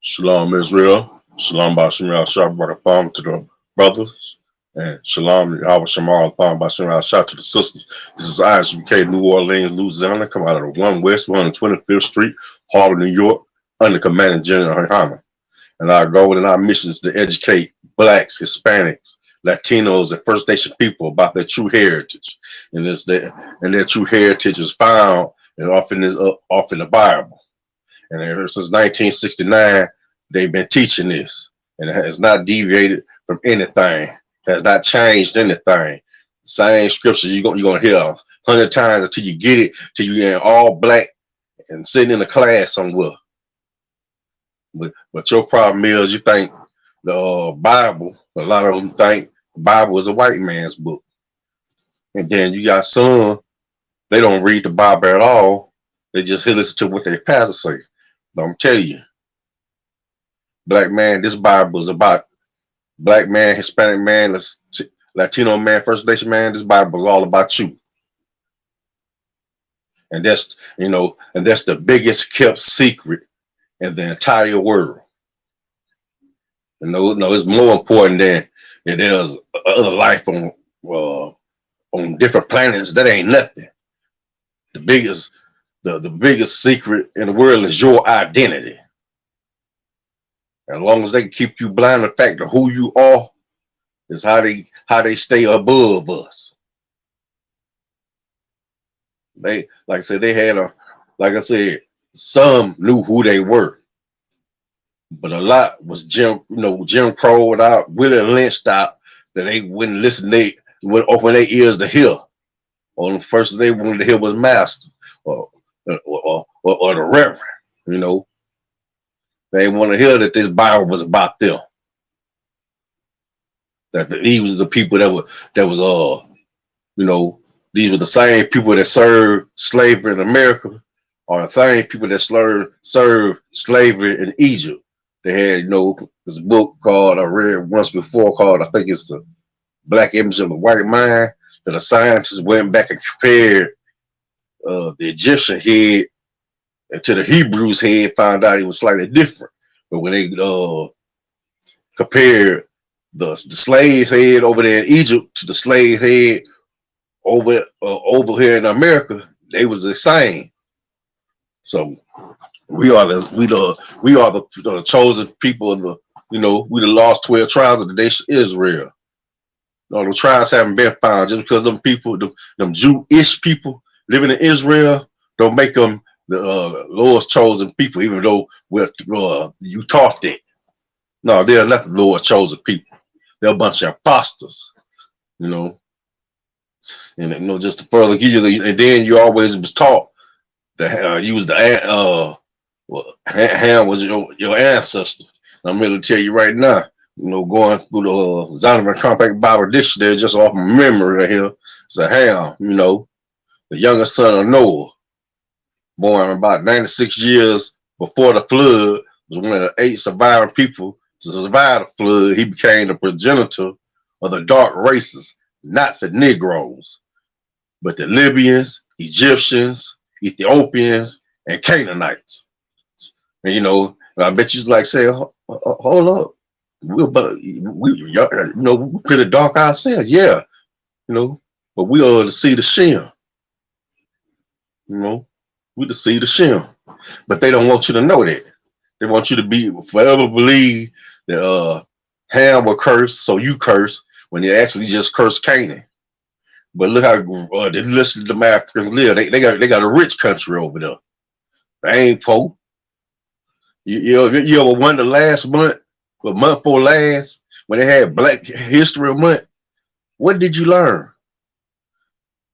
Shalom Israel, Shalom Bashim Al Barakapam to the brothers, and Shalom Yahweh Shamal Pam Bashim Al to the sisters. This is Isupk New Orleans, Louisiana, come out of the 1 West 125th Street, Harlem, New York, under Commanding General Hama. And our goal and our mission is to educate blacks, Hispanics, Latinos, and First Nation people about their true heritage. And their true heritage is found and often in the Bible. And ever since 1969, they've been teaching this, and it has not deviated from anything. Has not changed anything. Same scriptures you're gonna hear 100 times until you get it, till you're in all black and sitting in a class somewhere. But your problem is you think the Bible. A lot of them think the Bible is a white man's book, and then you got some they don't read the Bible at all. They just listen to what their pastor say. But I'm telling you, black man, this Bible is about black man, Hispanic man, Latino man, First Nation man. This Bible is all about you. And that's, and that's the biggest kept secret in the entire world. No, it's more important than there's other life on different planets. That ain't nothing. The biggest secret in the world is your identity. As long as they keep you blind to the fact of who you are, is how they stay above us. They, like I said, they had some knew who they were, but a lot was Jim Crow without Willie Lynch stop that they wouldn't listen. They wouldn't open their ears to hear. Or the first they wanted to hear was Master or the Reverend. They didn't want to hear that this Bible was about them. That these was the people these were the same people that served slavery in America, or the same people that served slavery in Egypt. They had, this book called, I read once before, called, I think it's The Black Image of the White Mind, that the scientists went back and compared the Egyptian head to the Hebrews head, found out it was slightly different. But when they compared the slave head over there in Egypt to the slave head over here in America, they was the same. So we are the chosen people of we the lost 12 tribes of the nation of Israel. No, the tribes haven't been found. Just because them people, them Jewish people living in Israel, don't make them the Lord's chosen people, even though you taught that. No, they're not the Lord's chosen people. They're a bunch of imposters, And just to further give you and then you always was taught that you was Ham was your ancestor. I'm going to tell you right now, going through the Zondervan Compact Bible Dictionary, just off my memory right here, it's a Ham, the youngest son of Noah, born about 96 years before the flood, was one of the 8 surviving people to survive the flood. He became the progenitor of the dark races, not the Negroes, but the Libyans, Egyptians, Ethiopians, and Canaanites. And I bet you's like say, hold up, we're pretty dark ourselves, yeah, but we are to see the Shem, we to see the Shem, but they don't want you to know that. They want you to forever believe that Ham will curse, so you curse, when they actually just curse Canaan. But look how they listen to the Africans live. They got a rich country over there. They ain't poor. You ever wonder last month, the month before last, when they had Black History Month, what did you learn?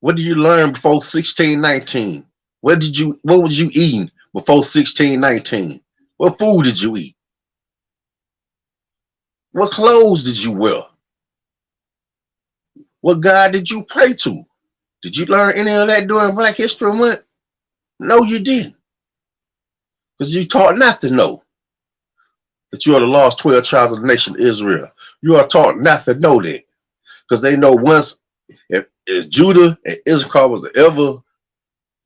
What did you learn before 1619? What was you eating before 1619? What food did you eat? What clothes did you wear? What God did you pray to? Did you learn any of that during Black History Month? No, you didn't. Because you taught not to know that you are the lost 12 tribes of the nation of Israel. You are taught not to know that. Because they know once, if Judah and Issachar was to ever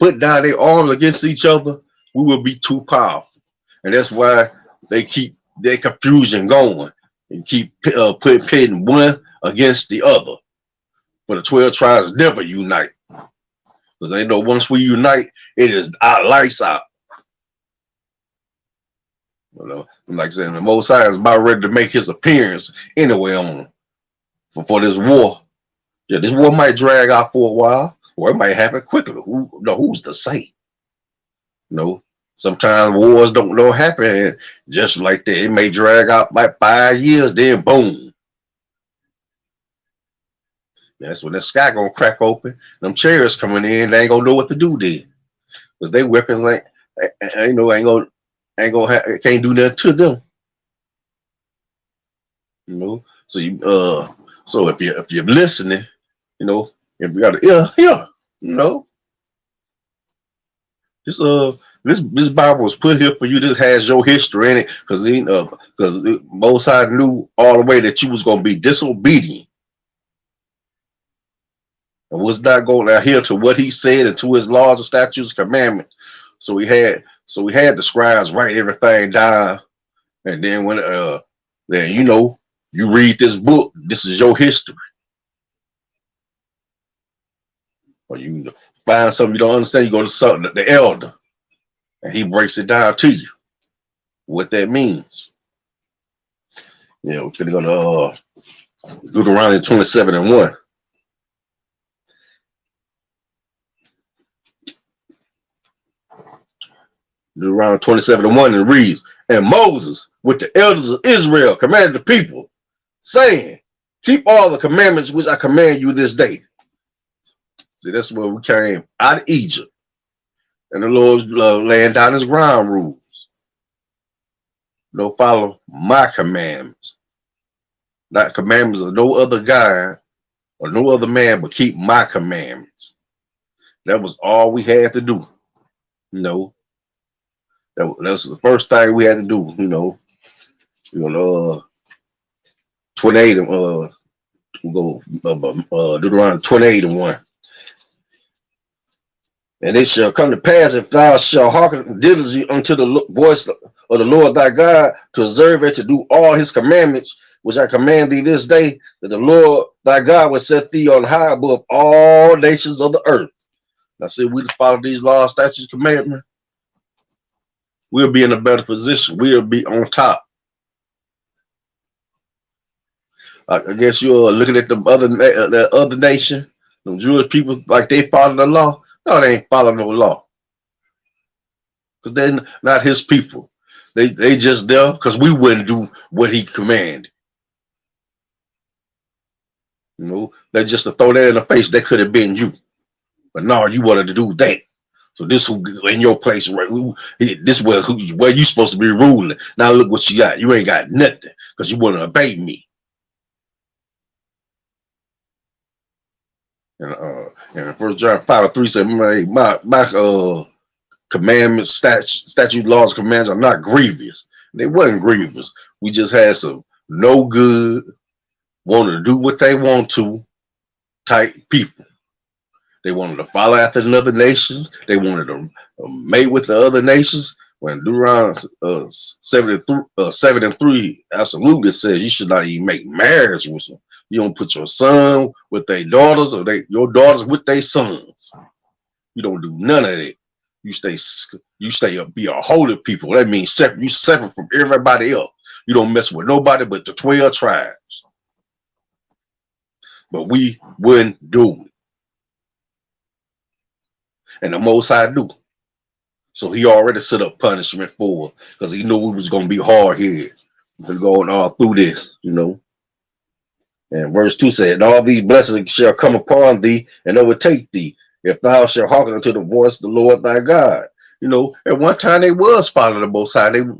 put down their arms against each other, we will be too powerful. And that's why they keep their confusion going and keep pitting one against the other. But the 12 tribes never unite. Because they know once we unite, it is our lights out. You know, like I said, the Most High is about ready to make his appearance anyway on for this war. Yeah, this war might drag out for a while, or it might happen quickly. Who's to say? You know, sometimes wars don't happen just like that. It may drag out like 5 years, then boom. That's when the sky gonna crack open. Them chariots coming in, they ain't gonna know what to do then, because they weapons ain't gonna can't do nothing to them. You know, so if you're listening, you know, if you got an ear here, you know, this Bible was put here for you. This has your history in it, because Most High knew all the way that you was gonna be disobedient and was not going to adhere to what he said and to his laws and statutes and commandments. So we had the scribes write everything down, and then when then you read this book, this is your history. Or you find something you don't understand, you go to the elder, and he breaks it down to you what that means. You know, we're gonna go to Deuteronomy 27:1. Deuteronomy 27:1, and reads, and Moses with the elders of Israel commanded the people, saying, keep all the commandments which I command you this day. See, that's where we came out of Egypt. And the Lord's laying down his ground rules. Don't follow my commandments. Not commandments of no other God or no other man, but keep my commandments. That was all we had to do. You know, that's the first thing we had to do. You know, 28 we'll go Deuteronomy 28:1. And it shall come to pass, if thou shalt hearken diligently unto the voice of the Lord thy God, to observe and to do all his commandments, which I command thee this day, that the Lord thy God will set thee on high above all nations of the earth. Now, see, we just follow these laws, statutes, commandments, we'll be in a better position. We'll be on top. I guess you're looking at the other nation, the Jewish people, like they follow the law. No, they ain't follow no law, because they're not his people. They just there because we wouldn't do what he commanded. You know, they just to throw that in the face. That could have been you, but no, you wanted to do that. So this who in your place, right? This where you supposed to be ruling. Now look what you got. You ain't got nothing because you want to obey me. And 1 John 5:3 said, my commandments, statute, laws, commands are not grievous. They wasn't grievous. We just had some no good, wanted to do what they want to type people. They wanted to follow after the other nations. They wanted to mate with the other nations. When Deuteronomy 7:3 absolutely says you should not even make marriage with them. You don't put your son with their daughters or your daughters with their sons. You don't do none of that. You stay up, be a holy people. That means you separate from everybody else. You don't mess with nobody but the 12 tribes. But we wouldn't do it. And the Most High do. So he already set up punishment for it, because he knew we was going to be hard here. Going all through this, you know. And verse 2 said, and all these blessings shall come upon thee and overtake thee, if thou shalt hearken unto the voice of the Lord thy God. You know, at one time they was following the Most High, and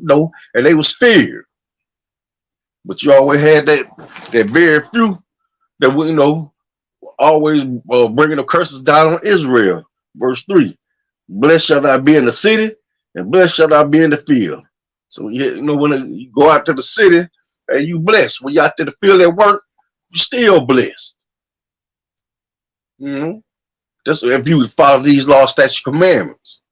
they was feared. But you always had that very few that would, always bringing the curses down on Israel. Verse 3, blessed shall thou be in the city, and blessed shall thou be in the field. So when you go out to the city, and you blessed. When you out to the field at work, you still blessed. That's if you follow these laws, statutes, commandments.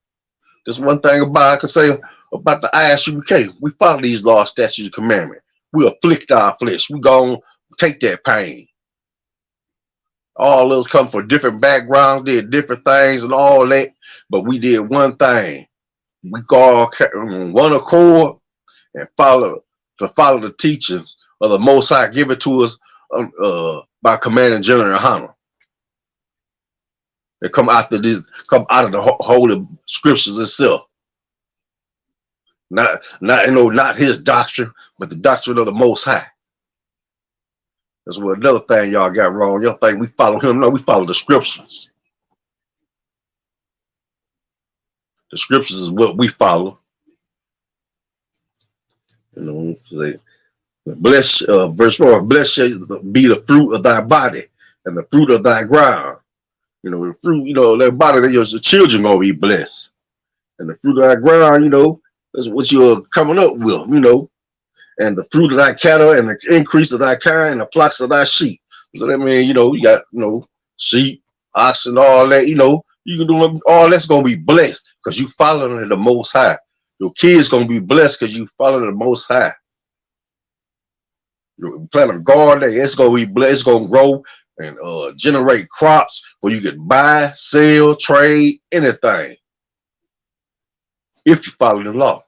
There's one thing about I can say about the Isupk. We follow these laws, statutes, and commandments. We afflict our flesh. We gonna take that pain. All of us come from different backgrounds, did different things and all that, but we did one thing. We all one accord and follow the teachings of the Most High given to us by command and general honor. They come out of the holy scriptures itself. Not his doctrine, but the doctrine of the Most High. That's what another thing y'all got wrong. Y'all think we follow him. No, we follow the scriptures. The scriptures is what we follow. You know, bless verse 4, blessed shall be the fruit of thy body and the fruit of thy ground. You know, the fruit, their body, your children gonna be blessed. And the fruit of thy ground, that's what you're coming up with, and the fruit of thy cattle and the increase of thy kind and the flocks of thy sheep. So that means, you got, sheep, oxen, all that, you can do all that's going to be blessed because you following the Most High. Your kids going to be blessed because you follow the Most High. You plant a garden, it's going to be blessed, it's going to grow and generate crops where you can buy, sell, trade, anything. If you follow the law.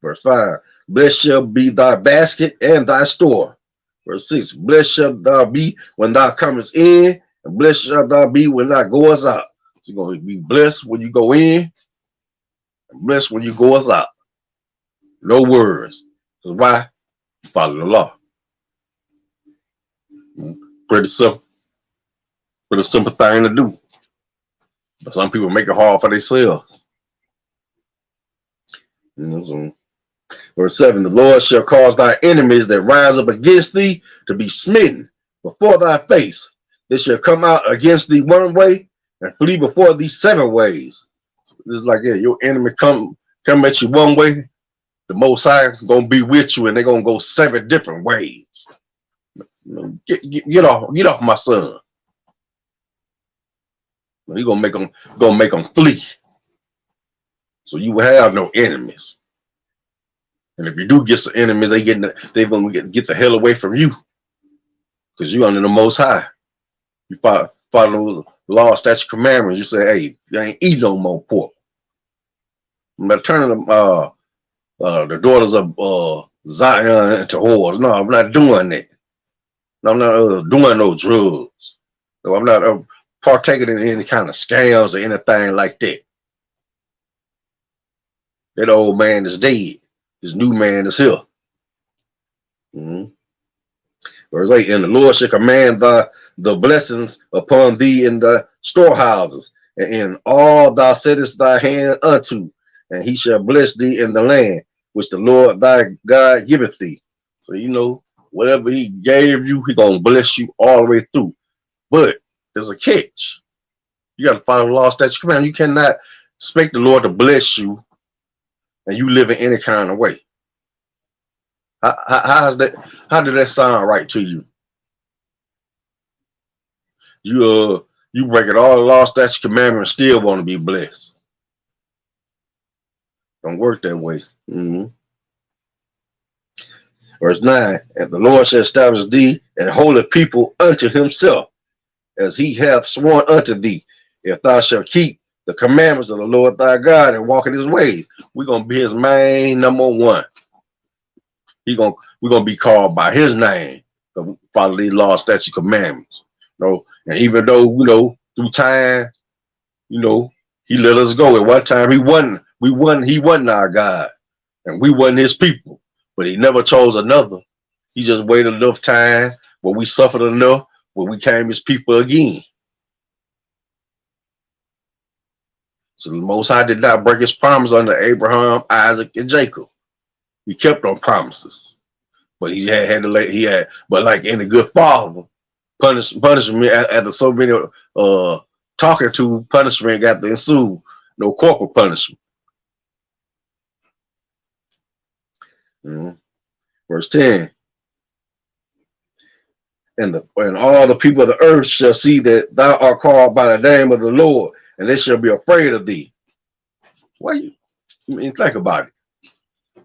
Verse 5. Blessed shall be thy basket and thy store. Verse 6. Blessed shalt thou be when thou comest in, and blessed shalt thou be when thou goest out. So you're going to be blessed when you go in, and blessed when you goest out. No words. Because why? Follow the law. Pretty simple. Pretty simple thing to do. But some people make it hard for themselves. So verse 7, the Lord shall cause thy enemies that rise up against thee to be smitten before thy face. They shall come out against thee one way and flee before thee 7 ways. This is like, your enemy come at you one way, the Most High gonna be with you and they're gonna go 7 different ways. Get off my son. He gonna make them flee. So you will have no enemies. And if you do get some enemies, they're gonna get the hell away from you. Because you're under the Most High. You follow the law, statute, commandments. You say, hey, you ain't eat no more pork. I'm not turning the daughters of Zion into whores. No, I'm not doing that. No, I'm not doing no drugs. No, I'm not partaking in any kind of scams or anything like that. That old man is dead. This new man is here. Verse 8, and the Lord shall command the blessings upon thee in the storehouses, and in all thou settest thy hand unto, and he shall bless thee in the land which the Lord thy God giveth thee. So, whatever he gave you, he gonna bless you all the way through. But there's a catch. You got to follow the law, statute, command. You cannot expect the Lord to bless you and you live in any kind of way. How did that sound right to you? You breaking all the law, statute, commandment, and still want to be blessed. Don't work that way. Verse 9, and the Lord shall establish thee an holy people unto himself, as he hath sworn unto thee, if thou shalt keep the commandments of the Lord thy God and walk in his ways. We're gonna be his main number one. We're gonna be called by his name. Follow these laws, statutes, commandments. And even though, through time, he let us go. At one time he wasn't our God, and we wasn't his people. But he never chose another. He just waited enough time where we suffered enough where we became his people again. So the Most High did not break his promise under Abraham, Isaac, and Jacob. He kept on promises. But but like any good father, punishment after so many talking to, punishment got to ensue. No corporal punishment. Verse 10. And all the people of the earth shall see that thou art called by the name of the Lord, and they shall be afraid of thee. Why you? I mean, think about it.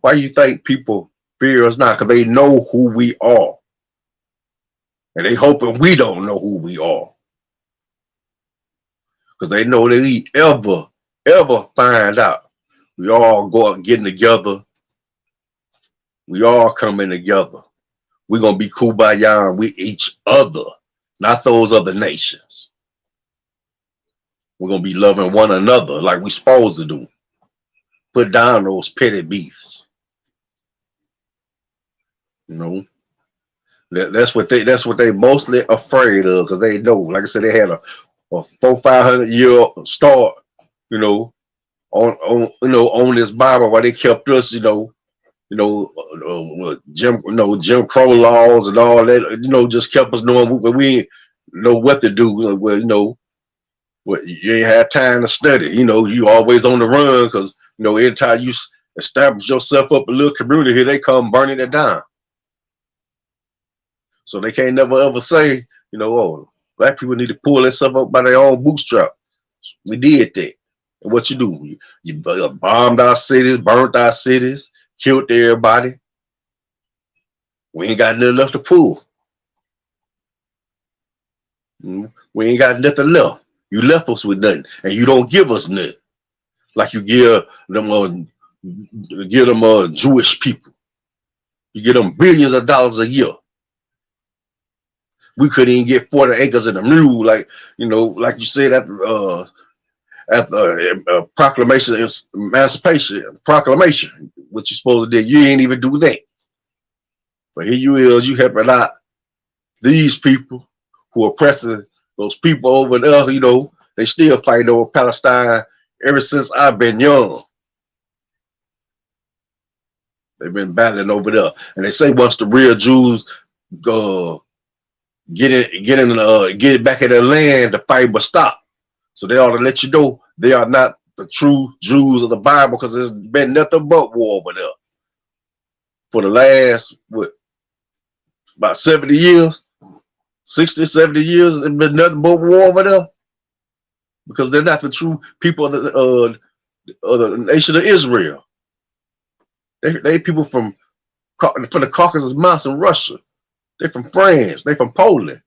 Why you think people fear us now? Because they know who we are, and they hoping we don't know who we are. Because they know that we ever find out, we all go out getting together. We all coming together. We're gonna be kumbaya with each other, not those other nations. We're gonna be loving one another like we supposed to do. Put down those petty beefs. You know, that's what they mostly afraid of, because they know, like I said, they had a 400-500 year start. You know, on this Bible, why they kept us. Jim Crow laws and all that. Just kept us knowing we didn't know what to do. Well, you ain't have time to study. You always on the run, because anytime you establish yourself up a little community here, they come burning it down. So they can't never ever say, oh, black people need to pull themselves up by their own bootstrap. We did that. And what you do? You bombed our cities, burnt our cities, killed everybody. We ain't got nothing left to pull. We ain't got nothing left. You left us with nothing, and you don't give us nothing like you give them Jewish people. You give them billions of dollars a year. We couldn't even get 40 acres in a mule, like you said at the proclamation, emancipation proclamation. What you supposed to do? You ain't even do that. But here you is, you helping out these people who are oppressing those people over there. They still fighting over Palestine ever since I've been young. They've been battling over there, and they say once the real Jews get it back in their land, the fight will stop. So they ought to let you know they are not the true Jews of the Bible, because there's been nothing but war over there for the last about 70 years, 60, 70 years. There's been nothing but war over there, because they're not the true people of the nation of Israel. They people from the Caucasus Mountains in Russia. They're from France. They're from Poland.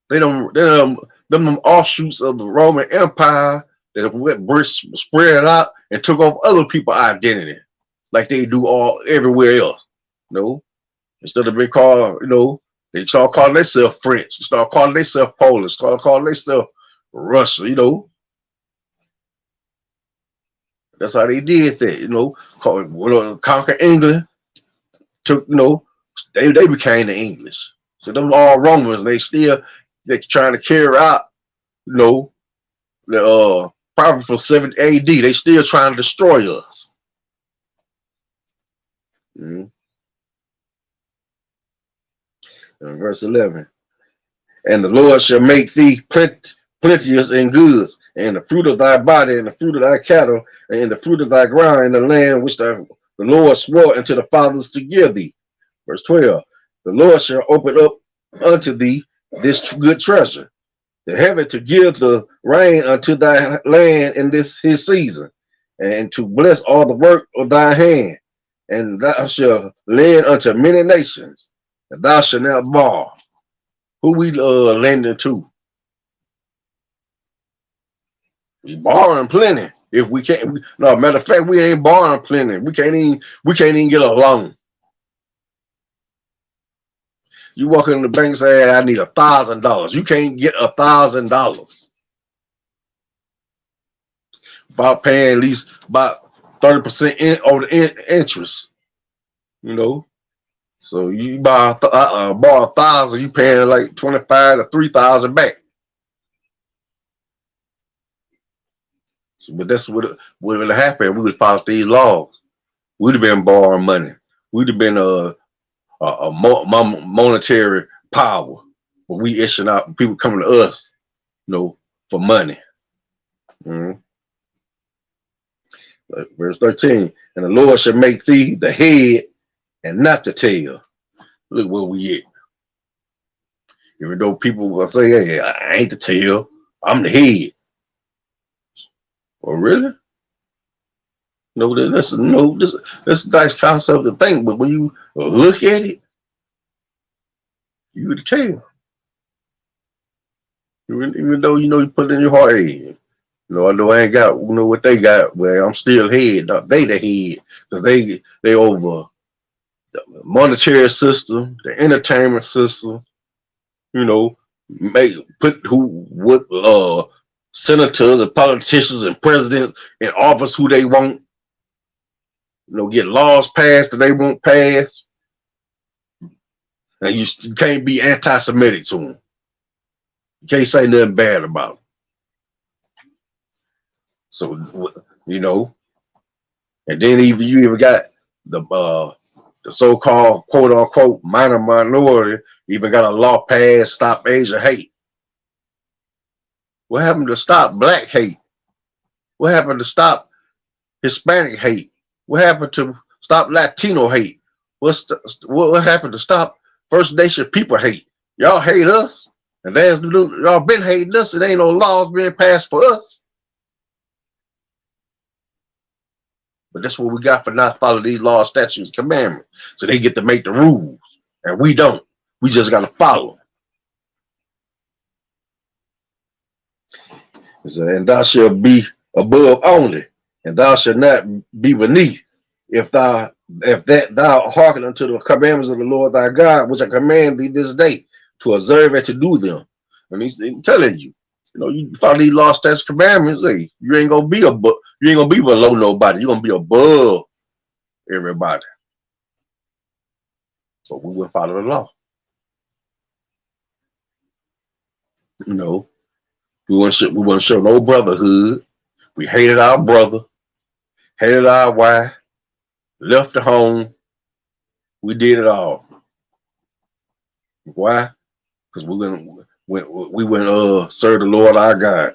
Them offshoots of the Roman Empire that spread out and took off other people's identity, like they do everywhere else. Instead of being called, they start calling themselves French, start calling themselves Polish, start calling themselves Russia. That's how they did that. Conquer England, took, they became the English. So them all Romans, they're trying to carry out, the probably from 70 AD. They still trying to destroy us. Mm-hmm. Verse 11. And the Lord shall make thee plenteous in goods, and the fruit of thy body, and the fruit of thy cattle, and the fruit of thy ground, in the land which the Lord swore unto the fathers to give thee. Verse 12. The Lord shall open up unto thee this good treasure, the heaven, to give the rain unto thy land in his season, and to bless all the work of thy hand. And thou shalt lend unto many nations, and thou shalt not borrow. Who we lending to? We borrowing plenty. If we can't, no, matter of fact, we ain't borrowing plenty. We can't even get a loan. You walk in the bank and say, I need $1,000. You can't get $1,000 without paying at least about 30% on the interest. So you borrow $1,000, you paying like $2,500 to $3,000 back. So, but that's what would have happened. We would follow these laws. We'd have been borrowing money. We'd have been a monetary power. But we issuing out, people coming to us, for money. Mm-hmm. Verse 13. And the Lord shall make thee the head and not the tail. Look where we at. Even though people will say, hey, I ain't the tail, I'm the head. Well, really? No, this no this nice concept to think, but when you look at it, you could tell. Even though you put it in your heart, hey, I know I ain't got what they got, but I'm still head. They the head because they over the monetary system, the entertainment system. You know, make put who what senators and politicians and presidents in office who they want. Get laws passed that they won't pass, and you can't be anti-Semitic to them. You can't say nothing bad about them. So and then you even got the so-called quote unquote minor minority even got a law passed stop Asian hate. What happened to stop black hate? What happened to stop Hispanic hate? What happened to stop Latino hate? What happened to stop First Nation people hate? Y'all hate us, and y'all been hating us. It ain't no laws being passed for us. But that's what we got for not following these laws, statutes, commandments. So they get to make the rules, and we don't. We just got to follow. And thou shalt be above only, and thou shalt not be beneath. If thou hearken unto the commandments of the Lord thy God, which I command thee this day, to observe and to do them. And he's telling you, you follow these law, statutes, commandments. Hey, you ain't gonna be below nobody. You're gonna be above everybody. So we will follow the law. We want to show no brotherhood. We hated our brother, hated our wife, left the home. We did it all. Why? Because we went serve the Lord our God.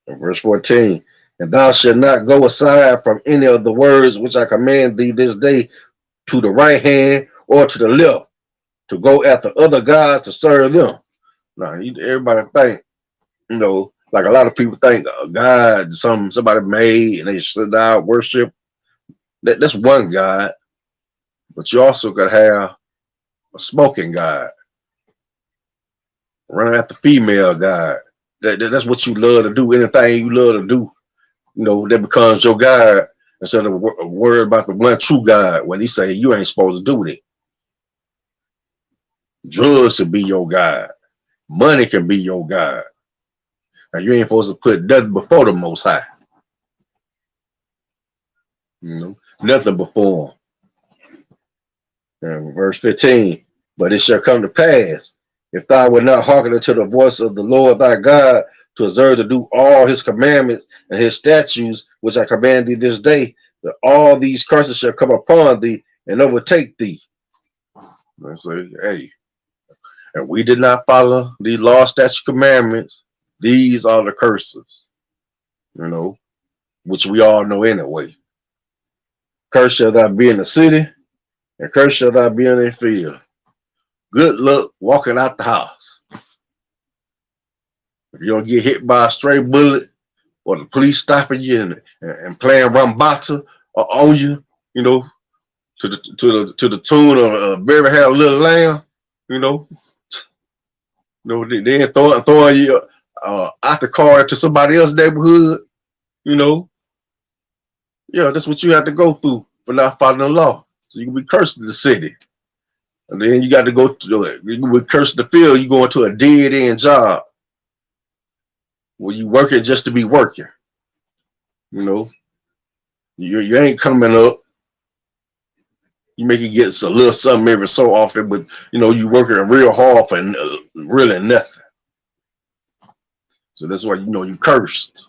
In verse 14, and thou shalt not go aside from any of the words which I command thee this day to the right hand or to the left, to go after other gods to serve them. Now, everybody think, like a lot of people think God, somebody made and they sit down, worship. That's one God, but you also could have a smoking God, running after female God. That's what you love to do. Anything you love to do, that becomes your God instead of worry about the one true God when he say you ain't supposed to do that. Drugs should be your God. Money can be your God. And you ain't supposed to put nothing before the Most High. Nothing before him. And verse 15, but it shall come to pass, if thou wilt not hearken unto the voice of the Lord thy God, to observe to do all his commandments and his statutes, which I command thee this day, that all these curses shall come upon thee and overtake thee. And say, hey, and we did not follow the law, statutes, commandments. These are the curses, which we all know anyway. Curse shall thou be in the city, and curse shall thou be in the field. Good luck walking out the house. If you don't get hit by a stray bullet or the police stopping you and playing Rambata on you, to the tune of Baby Had a Little Lamb, they throwing you out the car into somebody else's neighborhood, Yeah, that's what you have to go through for not following the law. So you can be cursed in the city. And then you got to go to it. You can be cursed in the field, you go into a dead-end job where you working just to be working. You ain't coming up. You make it get a little something every so often, but you working real hard for really nothing. So that's why you cursed.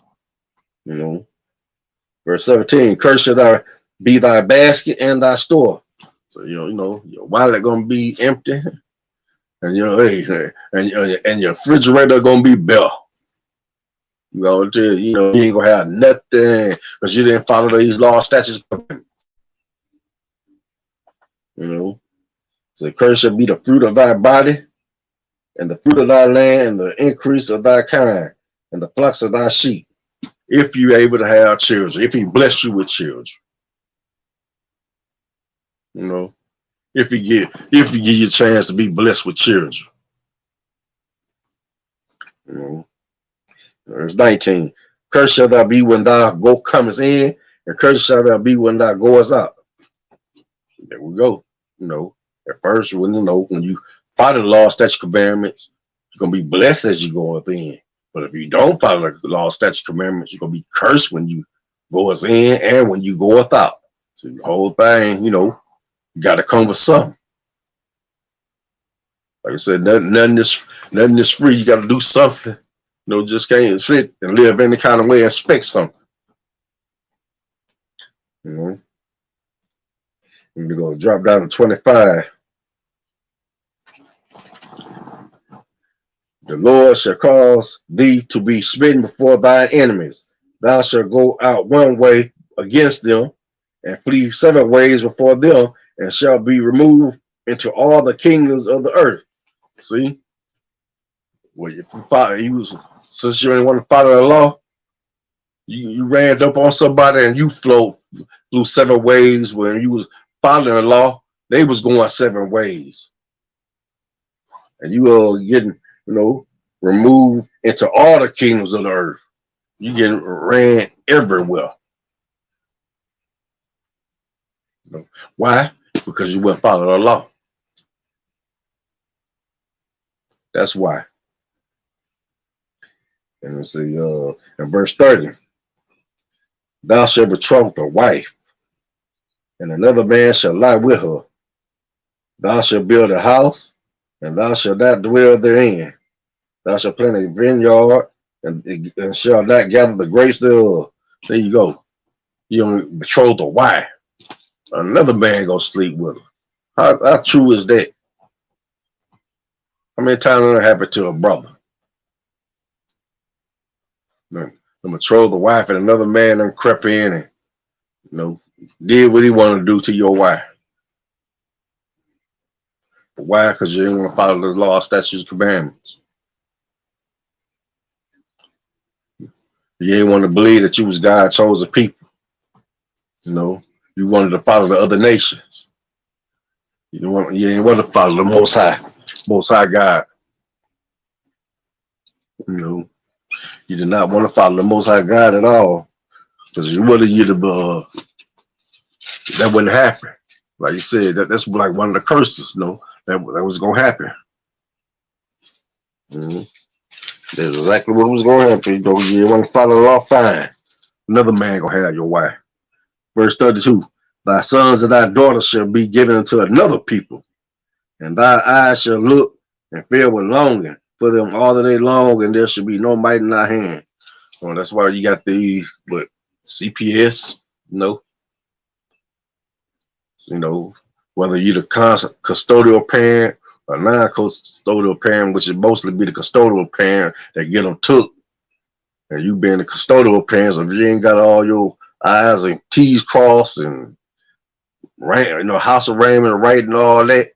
Verse 17, cursed shall thou be thy basket and thy store. So your wallet gonna be empty, and your refrigerator gonna be bare. You ain't gonna have nothing because you didn't follow these law, statutes. So cursed shall be the fruit of thy body, and the fruit of thy land, and the increase of thy kind, and the flocks of thy sheep. if you're able to have children, if he bless you with children, you know, if you give you a chance to be blessed with children, you know. Verse 19. Cursed shall thou be when thou comest in, and cursed shall thou be when thou goest out. There we go. You know, at first, when you follow the law, statute, commandments, you're gonna be blessed as you go up in. But if you don't follow the law, statute, commandments, you're gonna be cursed when you goeth in and when you goeth out. So the whole thing, you gotta come with something. Like I said, nothing is free. You gotta do something. Just can't sit and live any kind of way and expect something. We're going to drop down to 25. The Lord shall cause thee to be smitten before thine enemies. Thou shalt go out one way against them, and flee 7 ways before them, and shall be removed into all the kingdoms of the earth. See? Well, if you follow, since you ain't want to follow the law, you ran up on somebody and you flew 7 ways. When you was following the law, they was going 7 ways. And you are getting, removed into all the kingdoms of the earth. You getting ran everywhere. Why? Because you wouldn't follow the law. That's why. And let's see, in verse 30, thou shalt betroth a wife, and another man shall lie with her. Thou shalt build a house, and thou shalt not dwell therein. Thou shalt plant a vineyard, and shalt not gather the grapes thereof. There you go. You don't betroth a wife. Another man gonna sleep with her. How true is that? How many times that happened to a brother? The betroth the wife, and another man done crept in and did what he wanted to do to your wife. Why? Because you didn't want to follow the law, statutes, commandments. You didn't want to believe that you was God's chosen people. You wanted to follow the other nations. You didn't want to follow the Most High God. You did not want to follow the Most High God at all, because you would have, that wouldn't happen. Like you said, that's like one of the curses. That was gonna happen. That's exactly what was gonna happen. You want to follow the law, fine. Another man gonna have your wife. Verse 32. Thy sons and thy daughters shall be given unto another people, and thy eyes shall look and fill with longing for them all the day long, and there shall be no might in thy hand. Well, that's why you got the CPS, whether you're the custodial parent or non-custodial parent, which would mostly be the custodial parent that get them took, and you being the custodial parent, so if you ain't got all your I's and T's crossed and house of raiment right and all that,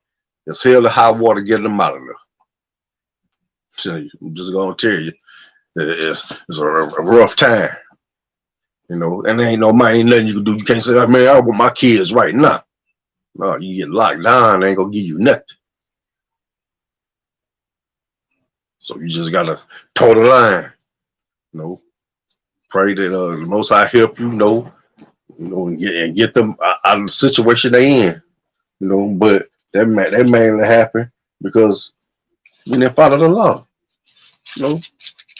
it's hell to high water getting them out of there. So I'm just gonna tell you, it's a rough time, and there ain't nothing you can do. You can't say, oh, man, I want my kids right now. No, you get locked down, they ain't gonna give you nothing. So you just gotta toe the line. Pray that the Most High help you, and get them out of the situation they in. But that mainly happened because you didn't follow the law.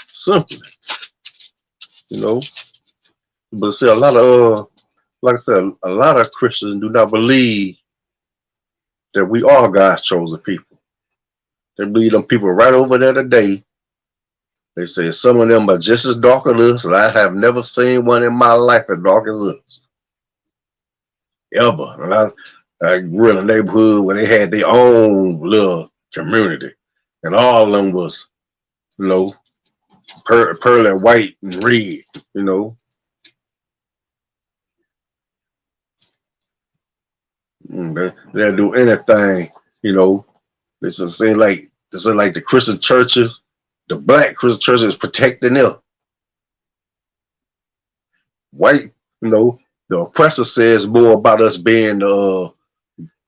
Simply. But see, a lot of like I said, a lot of Christians do not believe that we are God's chosen people. They believe them people right over there today. They say some of them are just as dark as us, and I have never seen one in my life as dark as us. Ever. And I grew in a neighborhood where they had their own little community, and all of them was, pearly white and red, They'll do anything, This is like the Christian churches, the black Christian churches protecting them. White, the oppressor says more about us being the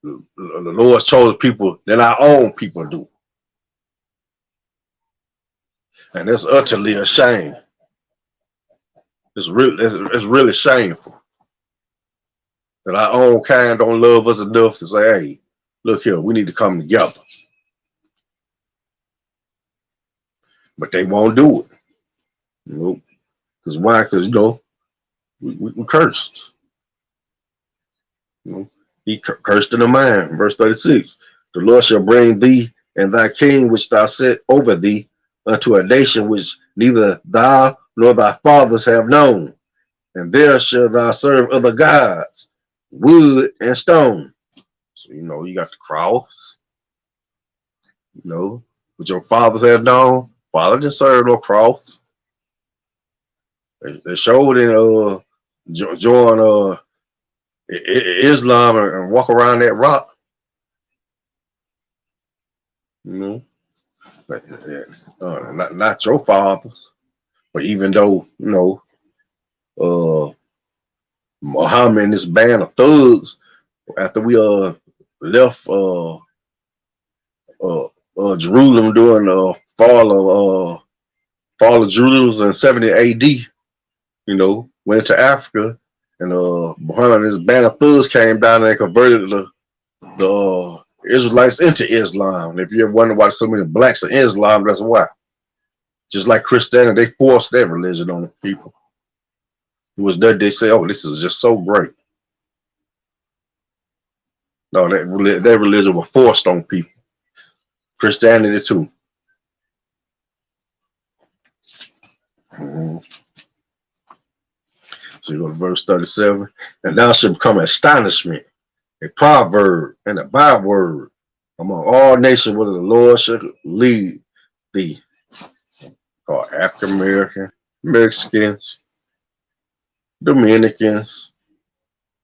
Lord's chosen people than our own people do. And that's utterly a shame. It's really shameful that our own kind don't love us enough to say, hey, look here, we need to come together. But they won't do it. Because why? Because, we cursed. He cursed in the mind. Verse 36. The Lord shall bring thee and thy king which thou set over thee unto a nation which neither thou nor thy fathers have known. And there shall thou serve other gods, wood and stone. So, you got the cross, which your fathers have known. Father didn't serve no cross. They showed in join Islam and walk around that rock. But, not your fathers. But even though, Muhammad and this band of thugs, after we left Jerusalem during the fall of Jerusalem in 70 AD, went into Africa, and Muhammad and his band of thugs came down and converted the Israelites into Islam. And if you ever wonder why so many blacks are in Islam, that's why. Just like Christianity, they forced that religion on the people. It was that they say, oh, this is just so great. No, that religion was forced on people. Christianity too. So you go to verse 37. And thou shalt become astonishment, a proverb, and a byword among all nations, whether the Lord shall lead thee. Called African American, Mexicans, Dominicans,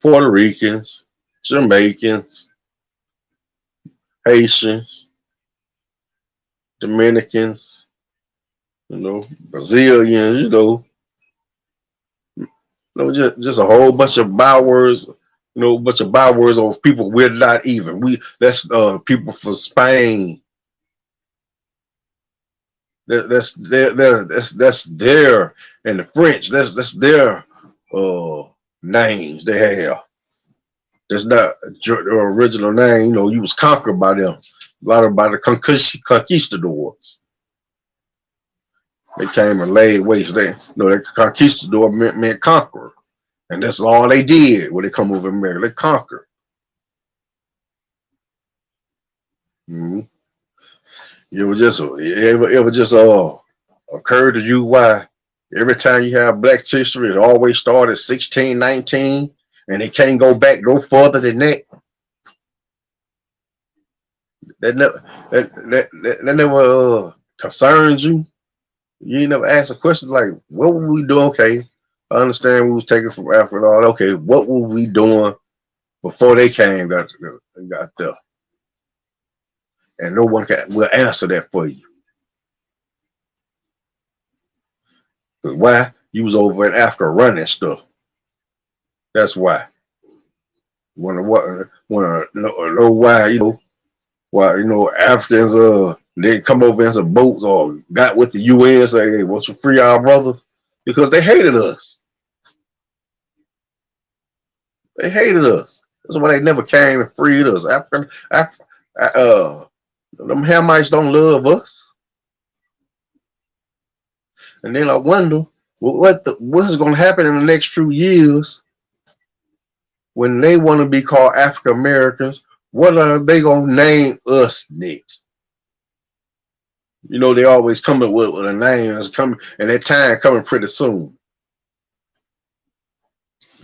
Puerto Ricans, Jamaicans, Haitians, Dominicans, Brazilians, just a whole bunch of bywords, bunch of bywords of people we're not even. That's people from Spain. That's their, and the French. That's their names they have. That's not their original name. You was conquered by them. A lot by the conquistadors. They came and laid waste. The conquistador meant conqueror, and that's all they did when they come over America. They conquered. It was just occurred to you why every time you have black history, it always started 1619, and it can't go back no further than that. That never concerns you. You ain't never asked a question like, what were we doing? Okay, I understand we was taken from Africa and all. Okay, what were we doing before they came got there? And no one will answer that for you. Because why? You was over in Africa running stuff. That's why. Wanna know why, why, Africans they come over in some boats or got with the UN and say, hey, won't you free our brothers? Because they hated us. They hated us. That's why they never came and freed us. Them Hamites don't love us. And then I wonder what's going to happen in the next few years when they want to be called African Americans. What are they going to name us next? They always come up with a name that's coming, and that time coming pretty soon.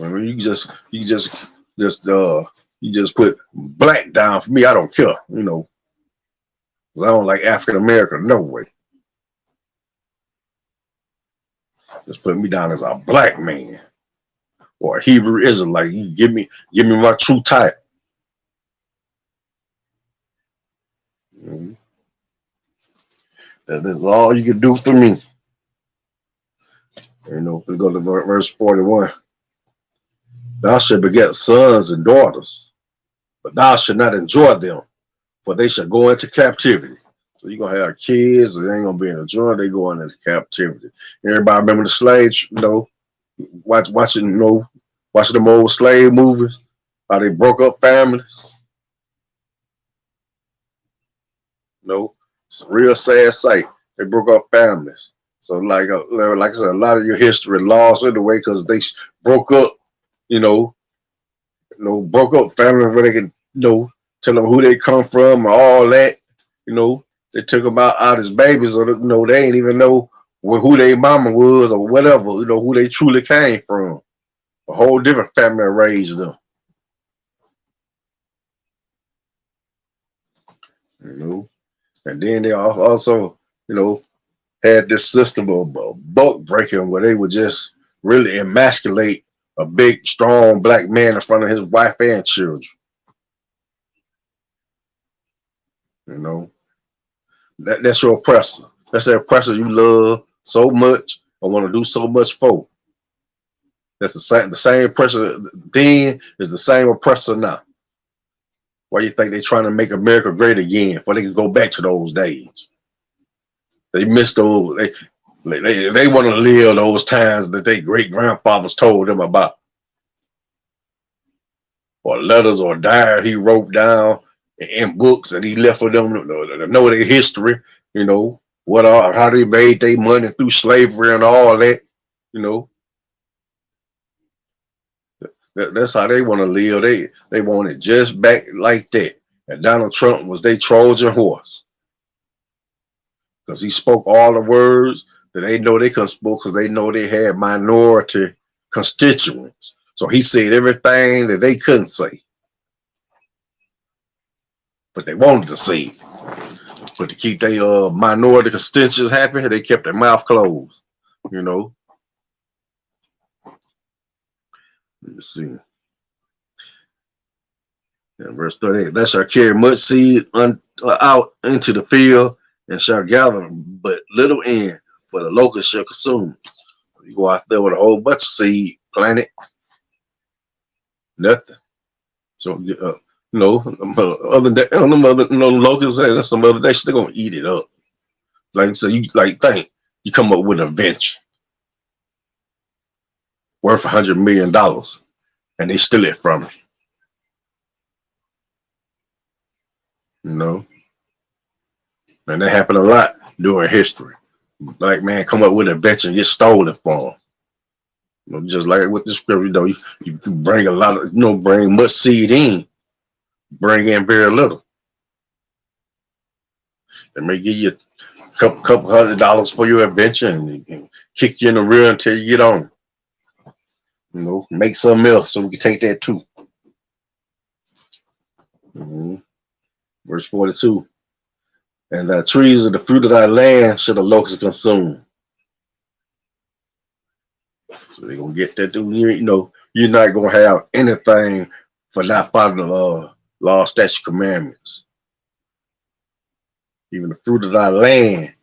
I mean, you just put black down for me. I don't care, because I don't like African American no way. Just put me down as a black man or a Hebrew Israelite. You give me my true type. That's all you can do for me. If we go to verse 41. Thou shalt beget sons and daughters, but thou shalt not enjoy them, for they shall go into captivity. So you're gonna have kids, and they ain't gonna be enjoying. They going into captivity. Everybody remember the slaves? Watching watching them old slave movies, how they broke up families. It's a real sad sight. They broke up families. So like I said, a lot of your history lost anyway because they broke up. You know, broke up families where they could tell them who they come from and all that. They took them out as babies, or they ain't even know who their mama was or whatever. Who they truly came from. A whole different family raised them. And then they also, had this system of bulk breaking where they would just really emasculate a big, strong black man in front of his wife and children. That's your oppressor. That's the oppressor you love so much or want to do so much for. That's the same oppressor then is the same oppressor now. Why you think they're trying to make America great again before they can go back to those days? They missed those. They want to live those times that their great grandfathers told them about, or letters or diary he wrote down in books and he left for them to know their history. How they made their money through slavery and all that. That's how they want to live. They want it just back like that. And Donald Trump was their Trojan horse because he spoke all the words that they know they couldn't speak because they know they had minority constituents. So he said everything that they couldn't say, but they wanted to say it. But to keep their minority constituents happy, they kept their mouth closed. Let's see. In verse 38, they shall carry much seed out into the field and shall gather but little in, for the locust shall consume. You go out there with a whole bunch of seed planted, nothing. So other than locusts, that's some other they still gonna eat it up. Like so, you think you come up with an invention worth $100 million, and they steal it from you. And that happened a lot during history. Like man, come up with an invention, and get stolen from them. Just like with the scripture, you can bring a lot of, bring much seed in, bring in very little. They may give you a couple $100 for your invention and kick you in the rear until you get on. Make something else so we can take that too. Verse 42. And the trees of the fruit of thy land shall the locusts consume. So they're gonna get that too. You're not gonna have anything for not following the law, statutes, commandments. Even the fruit of thy land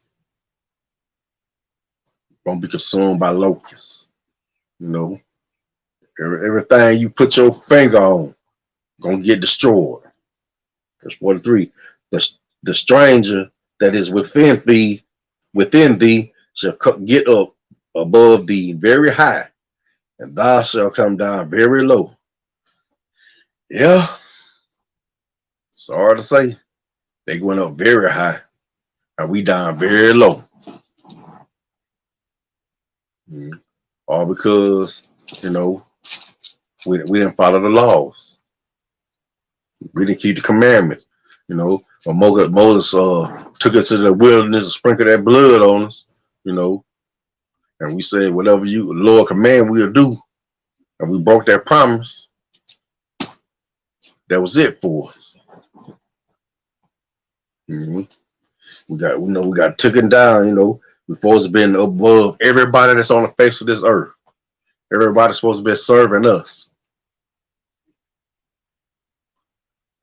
gonna be consumed by locusts. Everything you put your finger on gonna get destroyed. Verse 43. The stranger that is within thee shall get up above thee very high, and thou shalt come down very low. Yeah, sorry to say, they went up very high, and we down very low. All because we didn't follow the laws. We didn't keep the commandments. When Moses took us to the wilderness and sprinkled that blood on us, and we said, whatever the Lord command, we'll do. And we broke that promise. That was it for us. We got taken down, we're supposed to be above everybody that's on the face of this earth. Everybody's supposed to be serving us.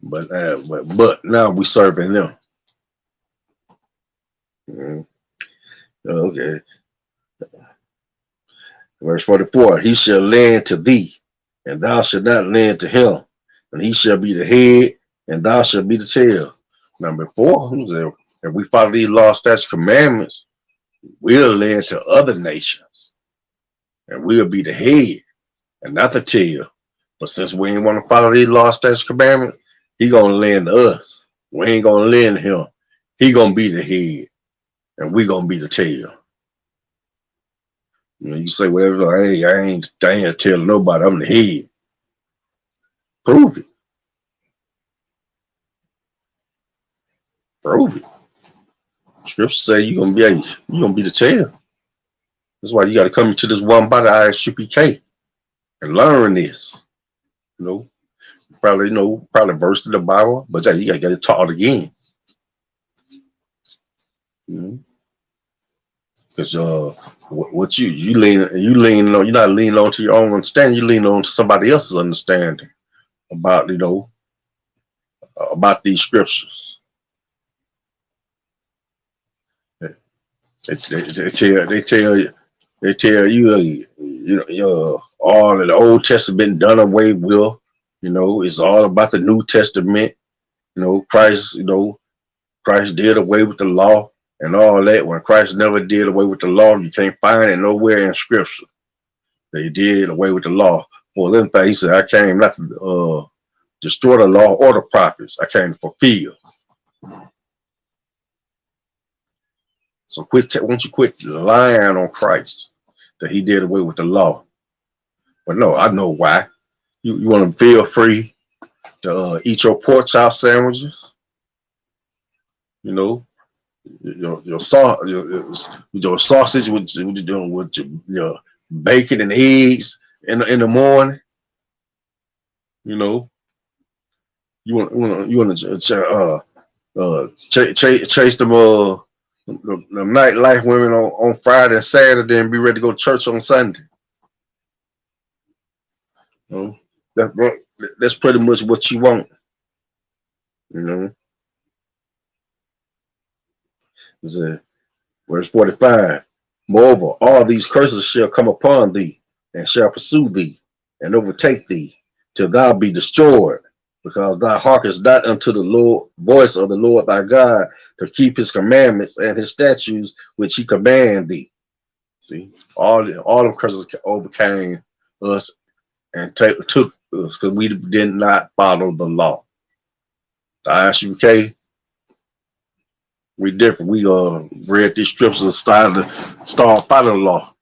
But now we serving them. Okay. Verse 44, he shall lend to thee and thou shalt not lend to him, and he shall be the head, and thou shalt be the tail. Number 4, if we follow these laws, statutes, commandments, we'll lend to other nations, and we'll be the head and not the tail. But since we ain't want to follow these laws, statutes, commandments, he gonna lend to us. We ain't gonna lend to him. He gonna be the head, and we gonna be the tail. You say, well, hey, I ain't telling nobody I'm the head. Prove it. Prove it. Scripture say you're gonna be the tail. That's why you got to come into this one body, Isupk, and learn this. Probably verse in the Bible, but you got to get it taught again. Because what you lean on, you're not leaning on to your own understanding. You lean on to somebody else's understanding about about these scriptures. They tell you, all of the Old Testament done away with. It's all about the New Testament. Christ did away with the law and all that. When Christ never did away with the law, you can't find it nowhere in Scripture. They did away with the law. For them things, he said, I came not to destroy the law or the prophets. I came to fulfill. So once you quit lying on Christ that he did away with the law. But no, I know why. You want to feel free to eat your pork chop sandwiches. Your sausage with your bacon and eggs in the morning. You want to chase them the nightlife women on Friday and Saturday and be ready to go to church on Sunday. That's pretty much what you want. Verse 45. Moreover, all these curses shall come upon thee, and shall pursue thee, and overtake thee, till thou be destroyed, because thou hearkenest not unto the voice of the Lord thy God, to keep his commandments and his statutes which he command thee. See, all them curses overcame us and took us because we did not follow the law. The Isupk, we different. We read these scriptures and start following the law.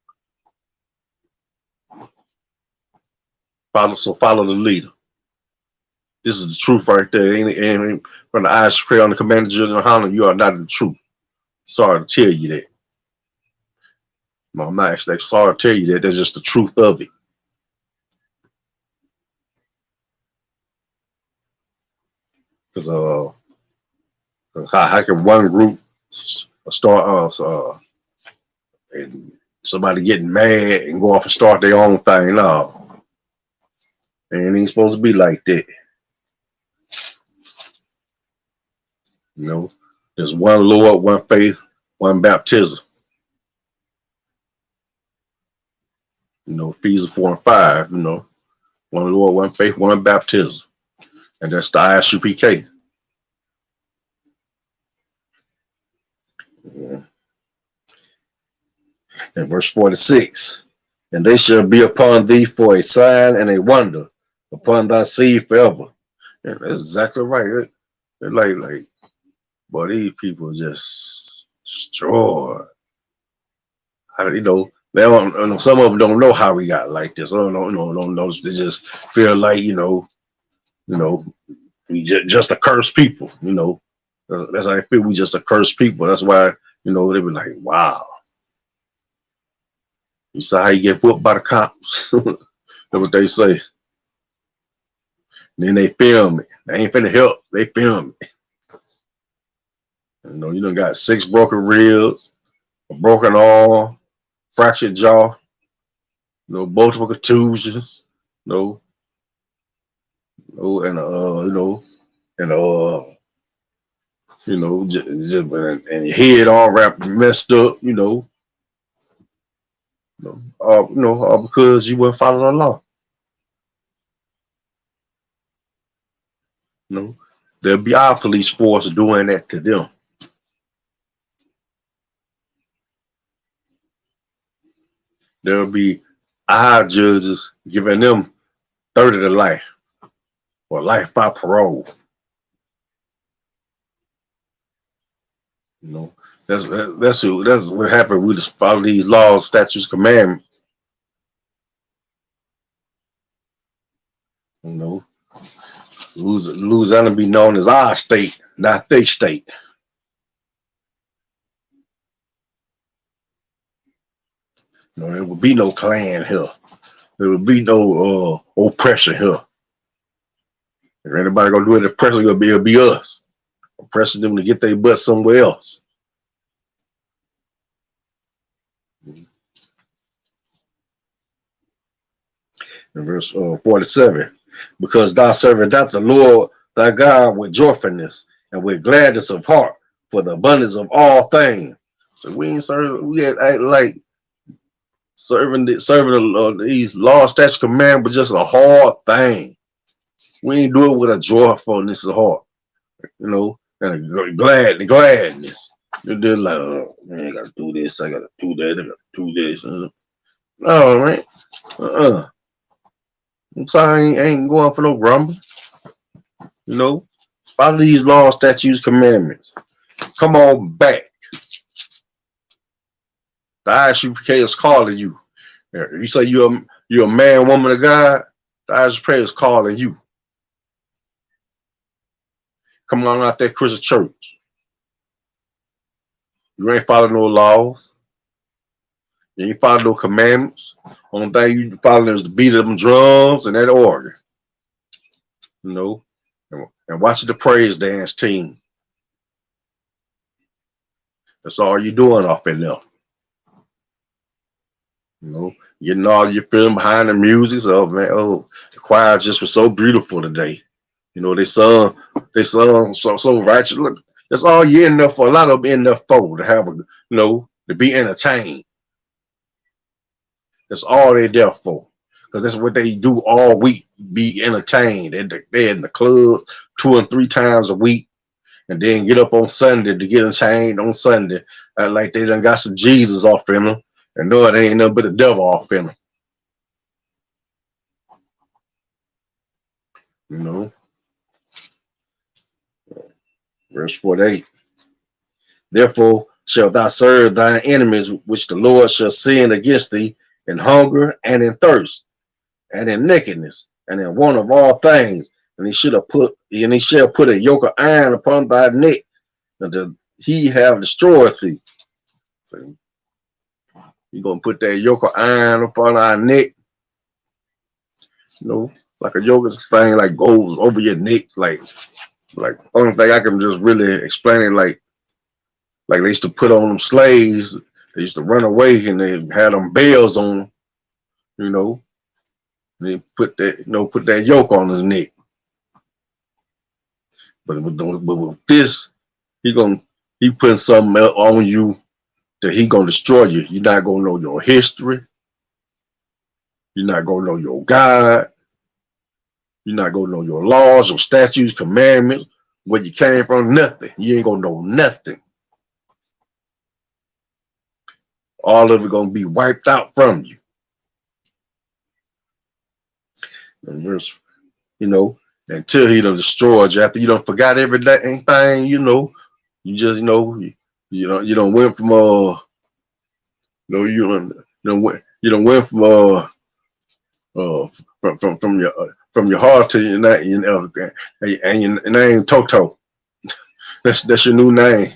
Follow the leader. This is the truth right there. Ain't from the Isupk on the Commander General Honor, you are not in the truth. Sorry to tell you that. No, I'm not actually sorry to tell you that. That's just the truth of it. Because how can one group start and somebody getting mad and go off and start their own thing? No, it ain't supposed to be like that. There's one Lord, one faith, one baptism. Ephesians 4 and 5. One Lord, one faith, one baptism, and that's the Isupk. In verse 46, and they shall be upon thee for a sign and a wonder upon thy seed forever. And that's exactly right. They're like, boy, these people just destroyed. They don't. Some of them don't know how we got like this. Don't know. They just feel like we just a cursed people. That's how they feel. We just a cursed people. That's why they be like, wow. You saw how you get whooped by the cops. That's what they say. Then they film it. They ain't finna help. They film it. You done got 6 broken ribs, a broken arm, fractured jaw, multiple contusions, and your head all wrapped, messed up, all because you wouldn't follow the law. You know, there'll be our police force doing that to them. There'll be our judges giving them 30 to life or life by parole. You know, that's what happened. We just follow these laws, statutes, commandments. You know, Louisiana be known as our state, not their state. You know, there would be no clan here. There would be no oppression here. If anybody gonna do it, oppression it'll be us. Oppressing them to get their butt somewhere else. In verse 47, because thou servest not the Lord thy God with joyfulness and with gladness of heart for the abundance of all things. So we ain't serving, we act like serving these law, statutes, command, but just a hard thing. We ain't do it with a joyfulness of heart, you know, and a gladness. They're like, oh man, I gotta do this, I gotta do that, I gotta do this. No, man. I'm sorry, I ain't going for no grumble. You know, follow these laws, statutes, commandments. Come on back. The Isupk is calling you. You say you're a man, woman of God. The Isupk is calling you. Come on out that Christian church. You ain't following no laws. You ain't following no commandments. Only thing you follow is the beat of them drums and that organ. You know, and watching the praise dance team. That's all you're doing off in there. You know, getting all your feeling behind the music. So man, oh, the choir just was so beautiful today. You know, they sung so righteous. Look, that's all you're in there for. A lot of them in there for to have a, you know, to be entertained. That's all they're there for. Because that's what they do all week, be entertained. They're in the club 2 and 3 times a week, and then get up on Sunday to get entertained on Sunday. Like they done got some Jesus off in them. And no, it ain't nothing but the devil off in them. You know. Verse 48. Therefore shalt thou serve thine enemies, which the Lord shall send against thee in hunger and in thirst, and in nakedness, and in want of all things. And he shall put a yoke of iron upon thy neck, until he have destroyed thee. So you're gonna put that yoke of iron upon our neck. You know, like a yoke is a thing like goes over your neck, like only thing I can just really explain it like they used to put on them slaves. They used to run away and they had them bells on them, you know. They put that, you know, put that yoke on his neck. But with this, he putting something else on you that he gonna destroy you. You're not gonna know your history. You're not gonna know your God. You're not gonna know your laws, your statutes, commandments, where you came from, nothing. You ain't gonna know nothing. All of it gonna be wiped out from you. And there's, you know, until he done destroyed you, after you done forgot everything, you know, you just, you don't went from you don't went from your heart to your name, you know, and your name Toto. That's your new name.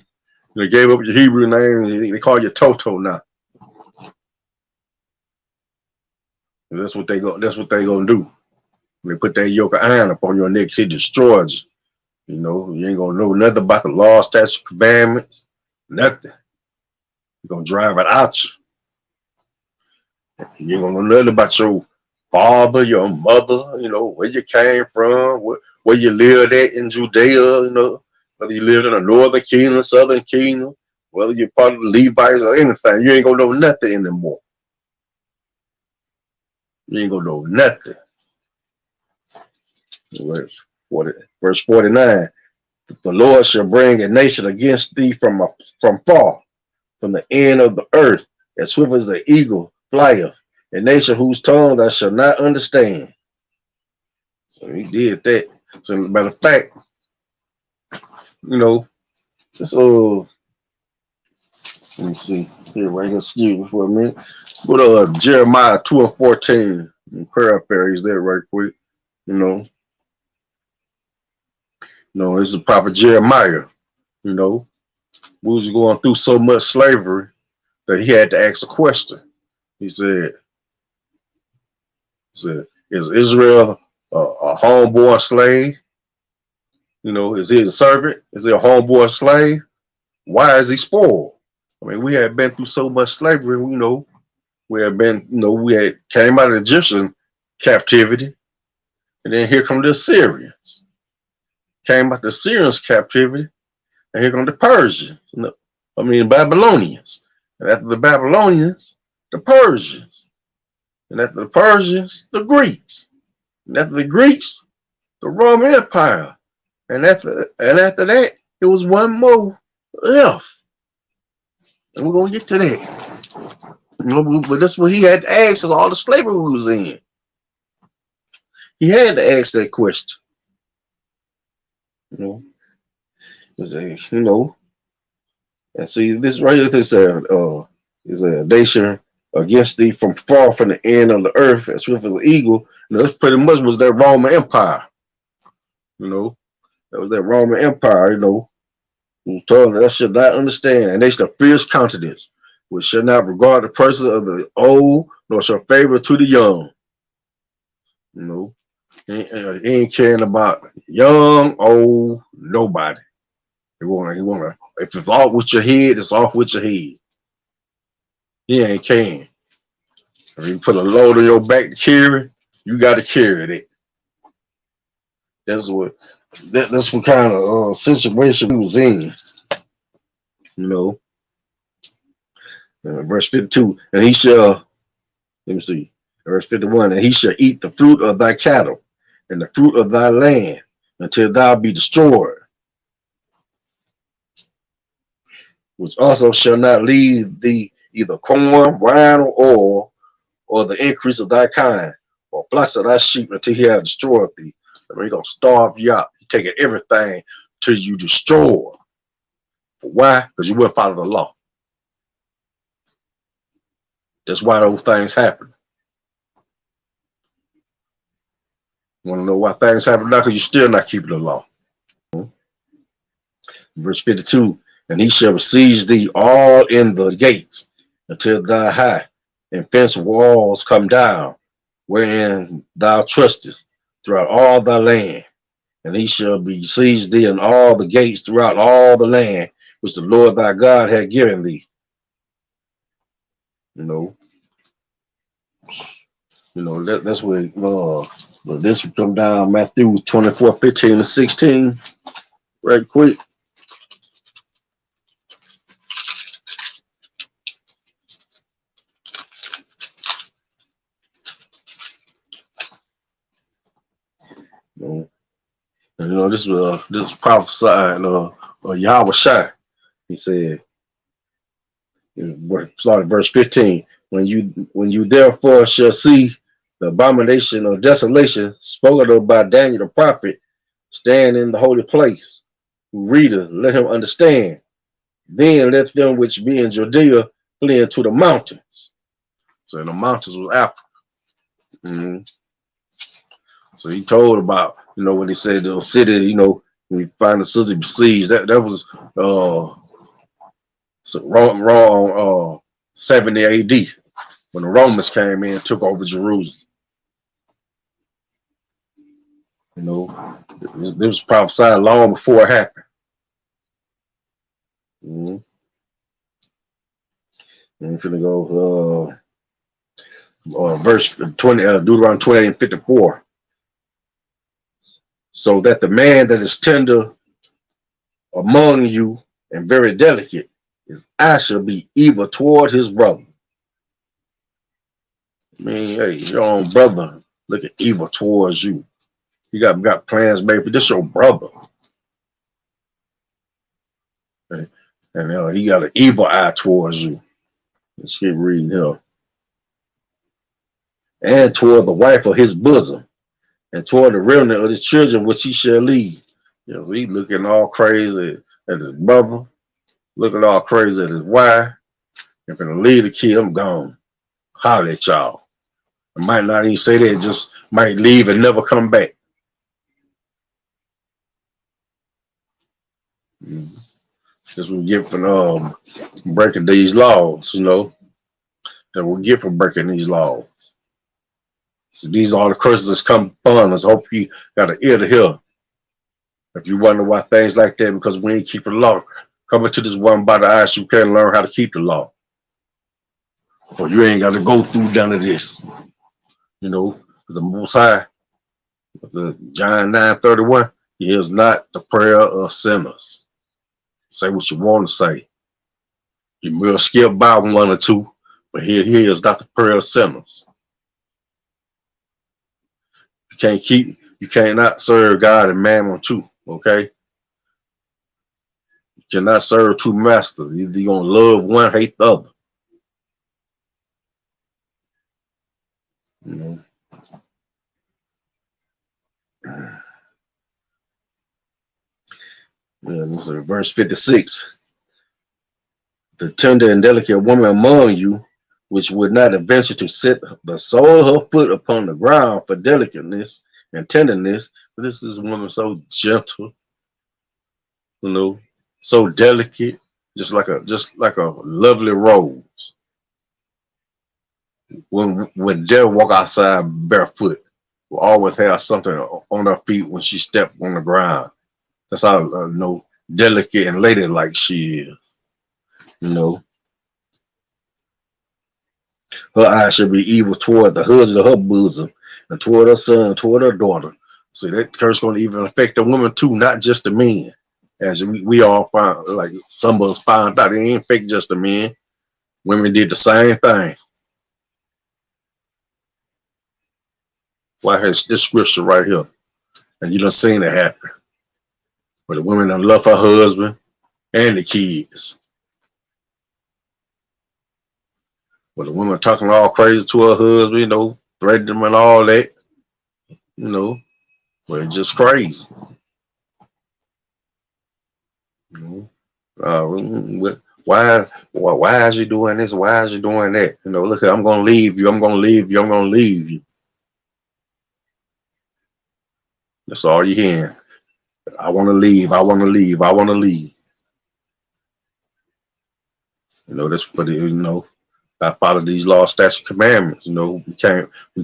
They gave up your Hebrew name. They call you Toto now. And that's what they gonna do. They put that yoke of iron up on your neck. It destroys you. You know, you ain't gonna know nothing about the law, statutes, commandments, nothing. You're gonna drive it out you. You ain't gonna know nothing about your father, your mother, you know, where you came from, where you lived at in Judea, you know, whether you lived in the northern kingdom, southern kingdom, whether you're part of the Levites or anything. You ain't gonna know nothing anymore. You ain't gonna know nothing. Verse Verse 49. The Lord shall bring a nation against thee from far, from the end of the earth, as swift as the eagle flieth, a nation whose tongue thou shalt not understand. So he did that. So matter of fact, this let me see. Here, right here, excuse me for a minute. Go to Jeremiah 2:14 and paraphrase that right quick. This is prophet Jeremiah. We was going through so much slavery that he had to ask a question. He said, is Israel a homeborn slave? Is he a servant? Is he a homeborn slave? Why is he spoiled? I mean, we had been through so much slavery, we had been, we had came out of Egyptian captivity, and then here come the Assyrians. Came out the Assyrians captivity, and here come the Persians. Babylonians. And after the Babylonians, the Persians. And after the Persians, the Greeks. And after the Greeks, the Roman Empire. And after that, it was one more left. And we're gonna get to that. But that's what he had to ask us, all the slavery we was in. He had to ask that question. And see this right here, this is a nation against thee from far from the end of the earth, as swift as an eagle. That's pretty much was that Roman Empire. That was that Roman Empire, who told that shall not understand, and they shall fierce countenance, which shall not regard the person of the old, nor shall favor to the young. He ain't caring about young, old, nobody. He wanna. If it's off with your head, it's off with your head. He ain't caring. If you put a load on your back to carry, you got to carry it. That's what kind of situation he was in. Verse 52, and he shall, let me see, verse 51, and he shall eat the fruit of thy cattle and the fruit of thy land until thou be destroyed, which also shall not leave thee either corn, wine, or oil, or the increase of thy kind, or flocks of thy sheep until he have destroyed thee. He's going to starve you out. He's taking everything till you destroy. Why? Because you wouldn't follow the law. That's why those things happen. You want to know why things happen now? Because you're still not keeping the law. Verse 52, and he shall besiege thee all in the gates until thy high and fence walls come down, wherein thou trustest throughout all thy land. And he shall besiege thee in all the gates throughout all the land which the Lord thy God had given thee. That's where this will come down, Matthew 24:15-16, right quick. This prophesied Yahweh Shai. He said, started verse 15. When you therefore shall see the abomination of desolation spoken of by Daniel the prophet stand in the holy place, reader, let him understand. Then let them which be in Judea flee into the mountains. So in the mountains was Africa. So he told about, when he said the city, when you find the city besieged, that was wrong 70 AD when the Romans came in and took over Jerusalem. This was prophesied long before it happened. I'm gonna go verse 20, Deuteronomy 28:54. So that the man that is tender among you and very delicate, his eye shall be evil toward his brother. Hey, your own brother look at evil towards you. You got plans made for this your brother. And he got an evil eye towards you. Let's keep reading here. And toward the wife of his bosom, and toward the remnant of his children which he shall lead. You know, he looking all crazy at his brother, looking all crazy at his wife. If gonna leave the kid, I'm gone. Holler at y'all. I might not even say that, just might leave and never come back. That's what we get from breaking these laws, you know. That we get for breaking these laws. So these are the curses that's come upon us. Hope you got an ear to hear. If you wonder why things like that, because we ain't keeping the law. Come into this one by the eyes, you can learn how to keep the law. Or you ain't got to go through none of this. You know, the Most High, the John 9:31, he hears not the prayer of sinners. Say what you want to say. You will skip by one or two, but he hears not the prayer of sinners. You cannot serve God and mammon too, okay? You cannot serve two masters. Either you're going to love one, hate the other. You know. Yeah, this is verse 56. The tender and delicate woman among you, which would not adventure to set the sole of her foot upon the ground for delicateness and tenderness. But this is a woman so gentle, you know, so delicate, just like a lovely rose. When Dare walk outside barefoot, will always have something on her feet when she stepped on the ground. That's how delicate and ladylike she is. You know, her eyes should be evil toward the husband of her bosom, and toward her son, toward her daughter. See, that curse going to even affect the women too, not just the men. As we all found, like some of us found out, it ain't fake just the men. Women did the same thing. Why has this scripture right here? And you done seen it happen. Where the women done love her husband and the kids. Where the woman talking all crazy to her husband, you know, threatening him and all that. You know, where it's just crazy. You know, why is you doing this? Why is you doing that? You know, look, I'm gonna leave you. I'm gonna leave you. I'm gonna leave you. That's all you hearing. I want to leave. I want to leave. I want to leave. You know, that's for the I follow these law, statute, commandments. You know, we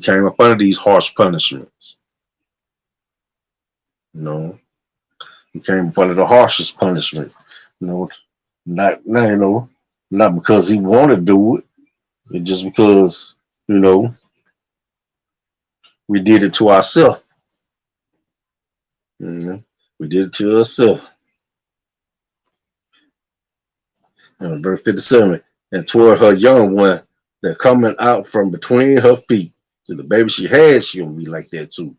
came up under these harsh punishments. You know, we came up under the harshest punishment. You know, not because he wanted to do it. It's just because we did it to ourselves. We did it to ourselves. Verse 57. And toward her young one that coming out from between her feet. To the baby she had, she gonna be like that too.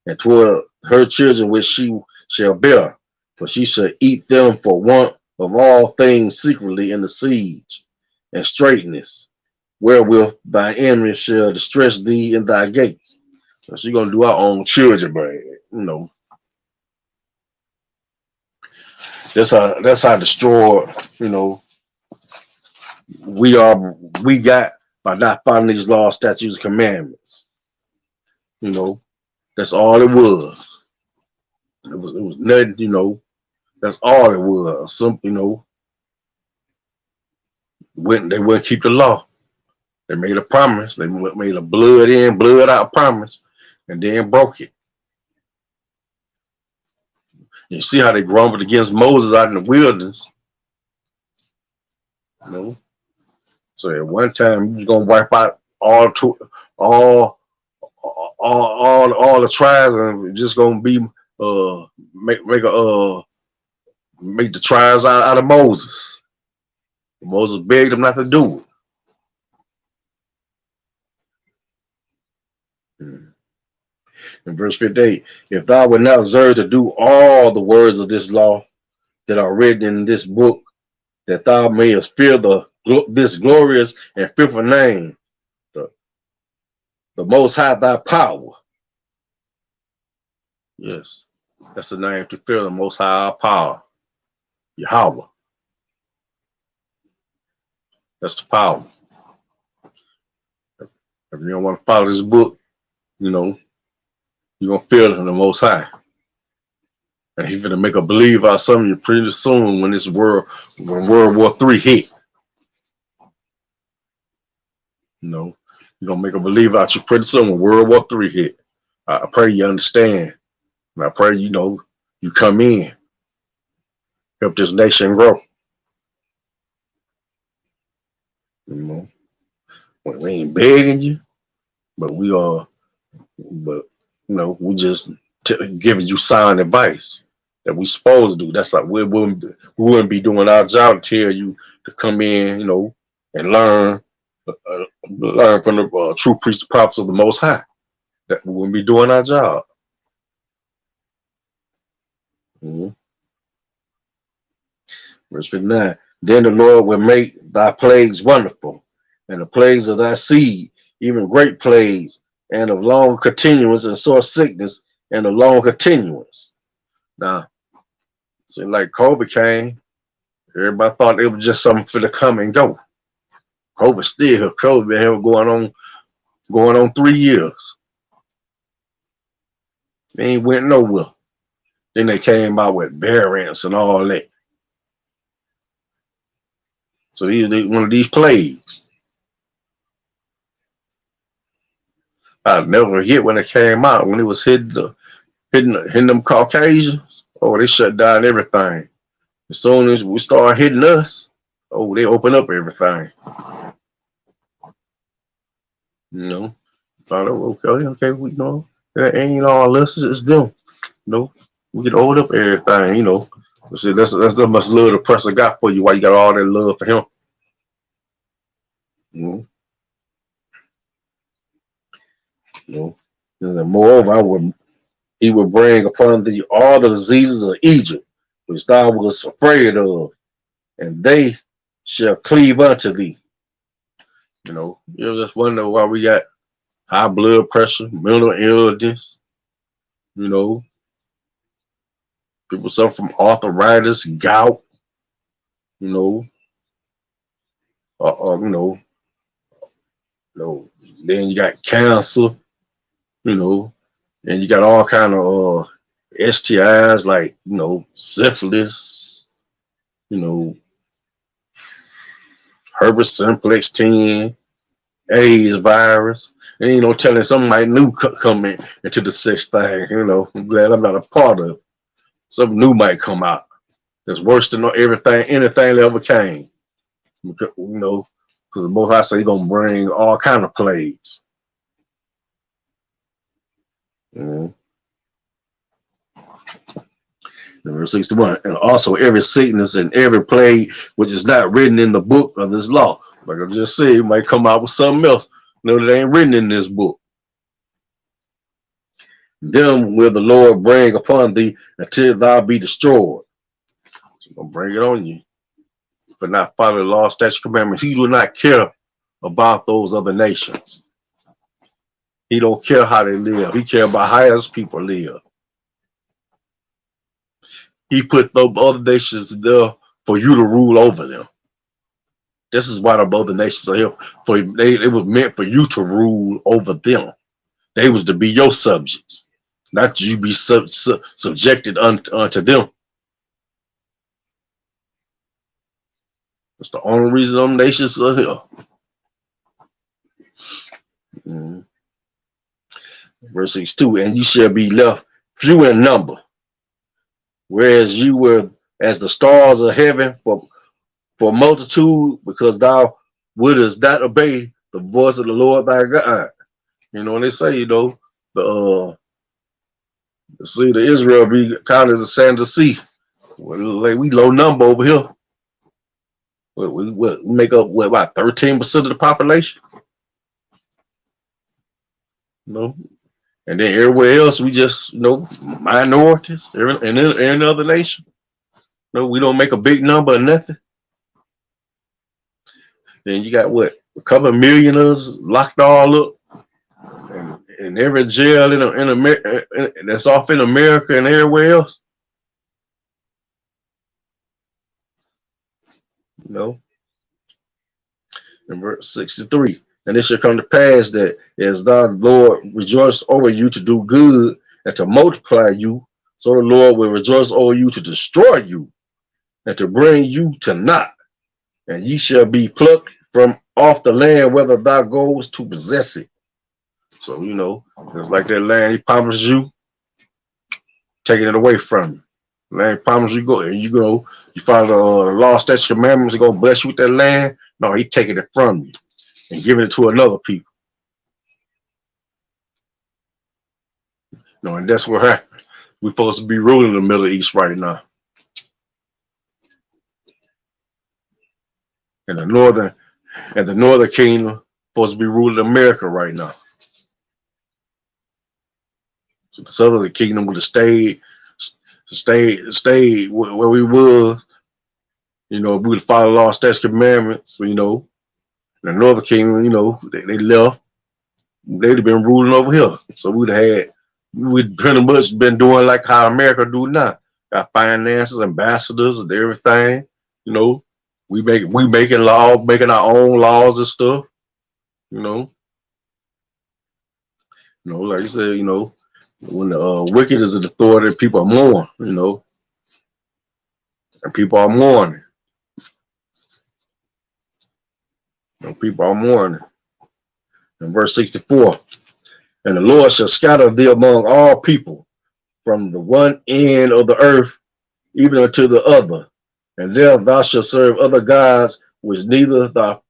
And toward her children which she shall bear, for she shall eat them for want of all things secretly in the siege and straightness, wherewith thy enemy shall distress thee in thy gates. So she gonna do our own children, but that's how destroyed, we got by not following these laws, statutes, and commandments. That's all it was. It was nothing, that's all it was. They wouldn't keep the law. They made a promise. They made a blood in, blood out promise, and then broke it. You see how they grumbled against Moses out in the wilderness. So at one time, you're gonna wipe out all the tribes, and just gonna be make the tribes out of Moses. Moses begged them not to do it. In verse 58, if thou wilt not observe to do all the words of this law that are written in this book, that thou mayest fear this glorious and fearful name, the Most High thy power. Yes, that's the name to fear, the Most High our power, Yahweh. That's the power. If you don't want to follow this book, you know, you're going to fear the Most High. And he's going to make a believe out of some of you pretty soon when when World War III hit. You know, you're going to make a believe out you pretty soon when World War III hit. I pray you understand. And I pray, you know, you come in, help this nation grow. You know, we ain't begging you, but we are, but, you know, we just giving you sound advice that we supposed to do. That's like we wouldn't be doing our job to tell you to come in, you know, and learn from the true priests and prophets of the Most High. That we wouldn't be doing our job. Verse 59. Then the Lord will make thy plagues wonderful, and the plagues of thy seed, even great plagues, and of long continuance, and sore sickness, and of long continuance. Now, see, like COVID came, everybody thought it was just something for to come and go. COVID still, COVID been here going on 3 years. They ain't went nowhere. Then they came out with variants and all that. So these one of these plagues. I never hit when it came out, when it was hitting them Caucasians. Oh, they shut down everything. As soon as we start hitting us, oh, they open up everything. You know, thought, oh, okay, we know that ain't all us, it's them. You know, we can hold up everything. You know, see, that's how much love the oppressor got for you. Why you got all that love for him? You know, and moreover, he will bring upon thee all the diseases of Egypt, which thou wast afraid of, and they shall cleave unto thee. You know, you just wonder why we got high blood pressure, mental illness. You know, people suffer from arthritis, gout. You know, then you got cancer. You know, and you got all kind of STIs like, you know, syphilis. You know, herpes simplex 10, AIDS virus. And you know, telling something new coming into the sex thing. You know, I'm glad I'm not a part of it. Something new might come out that's worse than anything that ever came. You know, because the Most High say He's gonna bring all kind of plagues. Verse 61, and also every sickness and every plague which is not written in the book of this law. Like I just said, it might come out with something else. No, that ain't written in this book. Them will the Lord bring upon thee until thou be destroyed. He's gonna bring it on you for not following the law, statute, commandments. He do not care about those other nations. He don't care how they live. He care about how his people live. He put those other nations there for you to rule over them. This is why the other nations are here. It was meant for you to rule over them. They was to be your subjects, not you be subjected unto them. That's the only reason them nations are here. Verse 62, and you shall be left few in number, whereas you were as the stars of heaven for multitude, because thou wouldest not obey the voice of the Lord thy God. You know, and they say, you know, the sea of Israel be counted as the sand of the sea. Like we low number over here. We make up about 13% of the population. You know, And then everywhere else, we just, minorities, every other nation. We don't make a big number or nothing. Then you got what? A couple of millionaires locked all up. And every jail in America that's off in America and everywhere else. In verse 63. And it shall come to pass that as thy Lord rejoiced over you to do good and to multiply you, so the Lord will rejoice over you to destroy you and to bring you to naught. And ye shall be plucked from off the land whether thou goest to possess it. So, it's like that land he promised you, taking it away from you. Land he promised you, go and you follow the law, statutes, commandments, he's going to bless you with that land. No, he taking it from you and giving it to another people. And that's what happened. We're supposed to be ruling the Middle East right now. And the northern kingdom supposed to be ruling America right now. So the southern kingdom would have stayed where we was. We would follow law, statutes, commandments. The northern kingdom, they left. They'd have been ruling over here. So we'd pretty much been doing like how America do now. Got finances, ambassadors, and everything. We making our own laws and stuff. Like you said, when the wicked is an authority, people mourn, and people are mourning. People are mourning. In verse 64, and the Lord shall scatter thee among all people from the one end of the earth even unto the other, and there thou shalt serve other gods which neither thou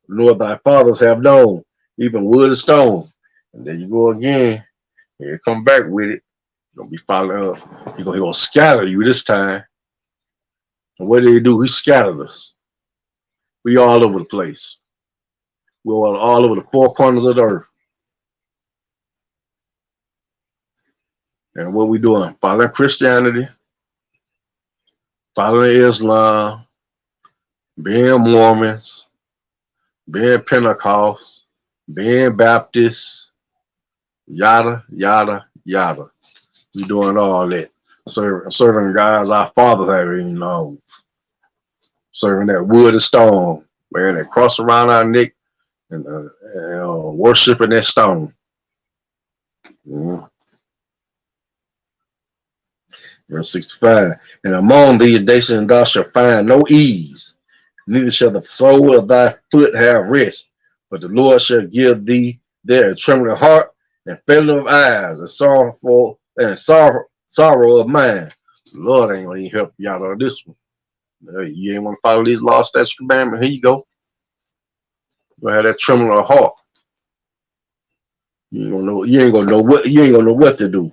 nor thy fathers have known, even wood and stone. And there you go again. Here come back with it. You're gonna be following up. He gonna scatter you this time. And what did he do? He scattered us. We all over the place. We're all over the four corners of the earth. And what we doing? Following Christianity, following Islam, being Mormons, being Pentecost, being Baptist, yada, yada, yada. We doing all that. Serving guys our fathers have even known. Serving that wood and stone, wearing that cross around our neck and worshiping that stone. Verse 65, and among these nations thou shalt find no ease, neither shall the sole of thy foot have rest, but the Lord shall give thee there a trembling heart and failing of eyes and sorrow of mind. The Lord ain't gonna even help you out on this one. You ain't want to follow these laws, statutes, commandments. Here you go. You gonna have that trembling of heart. You ain't gonna know what to do.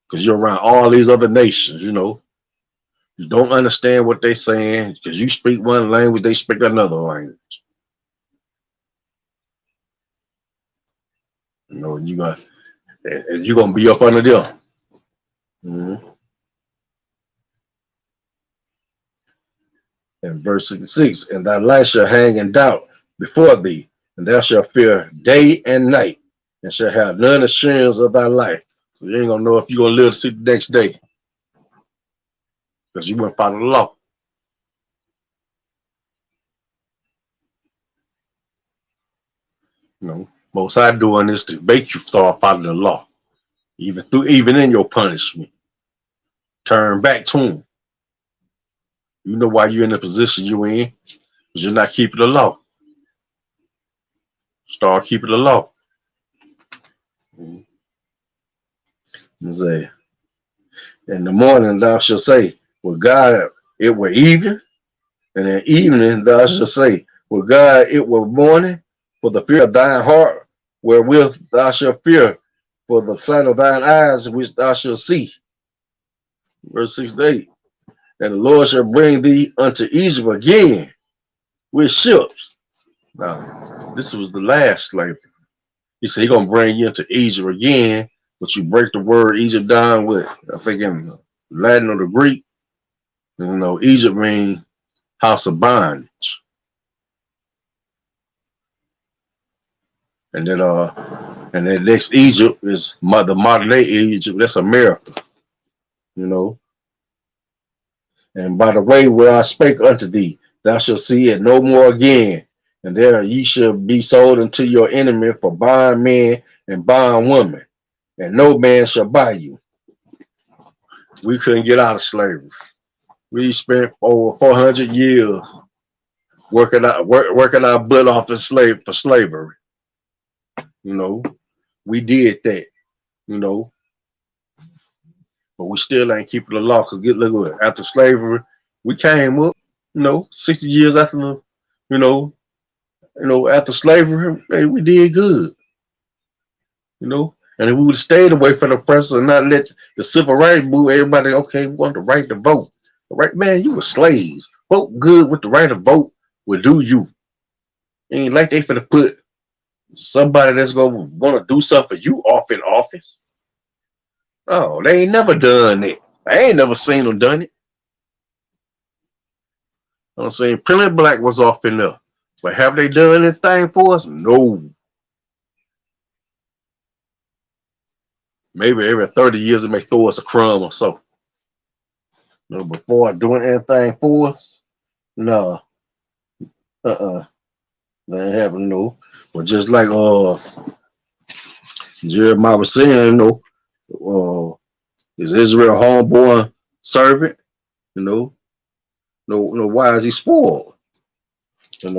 Because you're around all these other nations, you don't understand what they're saying because you speak one language, they speak another language. You're gonna be up under them. And verse 66, and thy life shall hang in doubt before thee, and thou shalt fear day and night, and shall have none assurance of thy life. So you ain't gonna know if you're gonna live to see the next day. Because you wouldn't follow the law. Most High doing this to make you start following the law. Even in your punishment. Turn back to him. You know why you're in the position you're in, because you're not keeping the law. Start keeping the law. Say, in the morning thou shalt say, well, God, it were evening, and in evening thou shalt say, well, God, it were morning, for the fear of thine heart, wherewith thou shalt fear, for the sight of thine eyes, which thou shalt see. Verse 68, and the Lord shall bring thee unto Egypt again with ships. Now, this was the last slavery. He said he's gonna bring you into Egypt again, but you break the word Egypt down with, I think, in Latin or the Greek. You know, Egypt means house of bondage. And then next Egypt is the modern day Egypt. That's America. You know. And by the way, where I spake unto thee, thou shalt see it no more again. And there ye shall be sold unto your enemy for bond men and bond women, and no man shall buy you. We couldn't get out of slavery. We spent over 400 years working our butt off for slavery. You know, we did that. You know, but we still ain't keeping the law. Cause look, after slavery, we came up. You know, 60 years after the, you know, after slavery, hey, we did good. You know, and if we would have stayed away from the press and not let the civil rights move, everybody, okay, we want the right to vote. Right, man, you were slaves. Vote good with the right to vote will do you. Ain't like they finna put somebody that's gonna want to do something for you off in office. Oh, they ain't never done it. I ain't never seen them done it. I'm saying Plenty Black was off in there. But have they done anything for us? No. Maybe every 30 years it may throw us a crumb or so. No, before doing anything for us, no. That ain't happening, no. But just like Jeremiah was saying, you know, is Israel homeborn servant? You know, why is he spoiled? And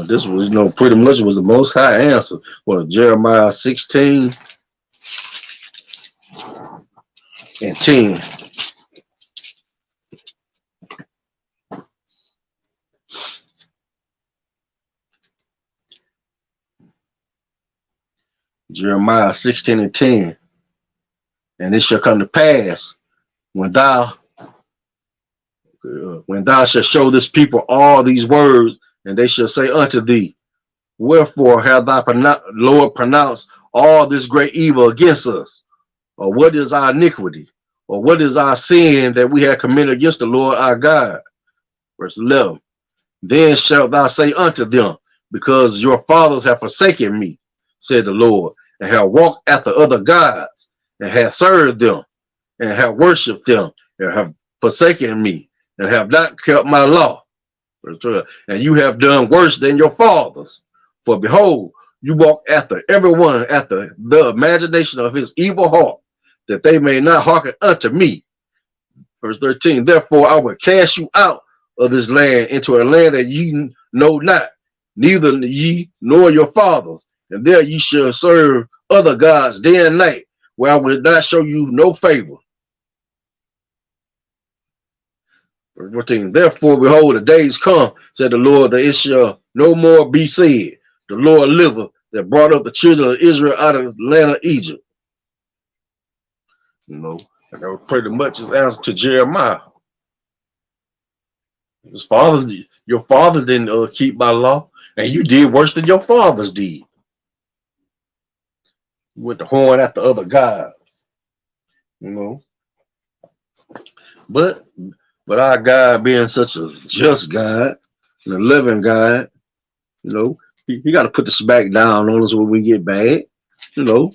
this was, you know, pretty much was the most high answer. Well, Jeremiah 16 and 10. Jeremiah 16 and 10. And it shall come to pass when thou shalt show this people all these words, and they shall say unto thee, wherefore hath thy Lord pronounced all this great evil against us? Or what is our iniquity? Or what is our sin that we have committed against the Lord our God? Verse 11. Then shalt thou say unto them, because your fathers have forsaken me, said the Lord, and have walked after other gods, and have served them, and have worshipped them, and have forsaken me, and have not kept my law. Verse 12. And you have done worse than your fathers. For behold, you walk after everyone after the imagination of his evil heart, that they may not hearken unto me. Verse 13. Therefore I will cast you out of this land into a land that ye know not, neither ye nor your fathers, and there ye shall serve other gods day and night, where I will not show you no favor. Verse 14. Therefore, behold, the days come, said the Lord, that it shall no more be said, the Lord liveth, that brought up the children of Israel out of the land of Egypt. You know, and that was pretty much his answer to Jeremiah. Your father didn't keep my law, and you did worse than your fathers did. You went to horn after other gods, you know. But our God being such a just God and a loving God, you know, he got to put the smack down on us when we get bad, you know.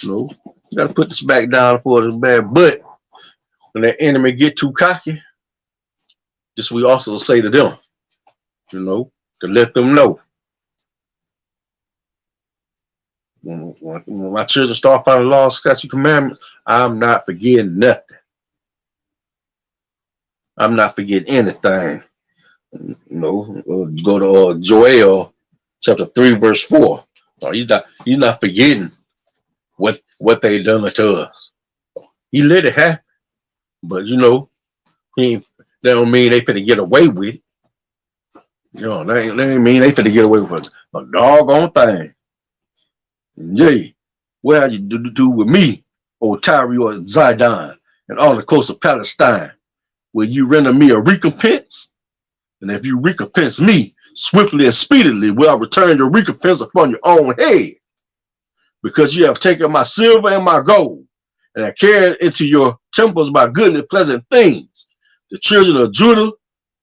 You got to put the smack down for us bad. But when that enemy get too cocky, this we also say to them, you know, to let them know. When my children start following laws, statutes, commandments, I'm not forgetting nothing. I'm not forgetting anything. You know, go to Joel chapter 3, verse 4. He's not forgetting what they done to us. He let it happen, but you know, that don't mean they finna get away with it. You know, they ain't mean they finna get away with a doggone thing. Yeah, what you do with me, O Tyre or Zidon, and all the coast of Palestine? Will you render me a recompense? And if you recompense me, swiftly and speedily will I return your recompense upon your own head, because you have taken my silver and my gold, and have carried into your temples my good and pleasant things. The children of Judah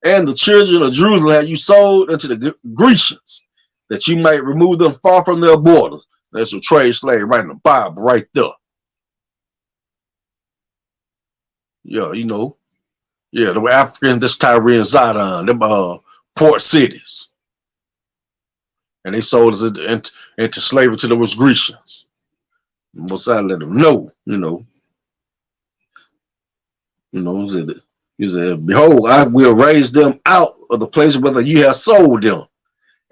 and the children of Jerusalem have you sold unto the Grecians, that you might remove them far from their borders. That's a trade slave right in the Bible right there. Yeah, you know. Yeah, the Africans, this Tyre and Zidon, them port cities. And they sold us into slavery to those Grecians. Most I let them know, you know. You know, he said, behold, I will raise them out of the place whether you have sold them,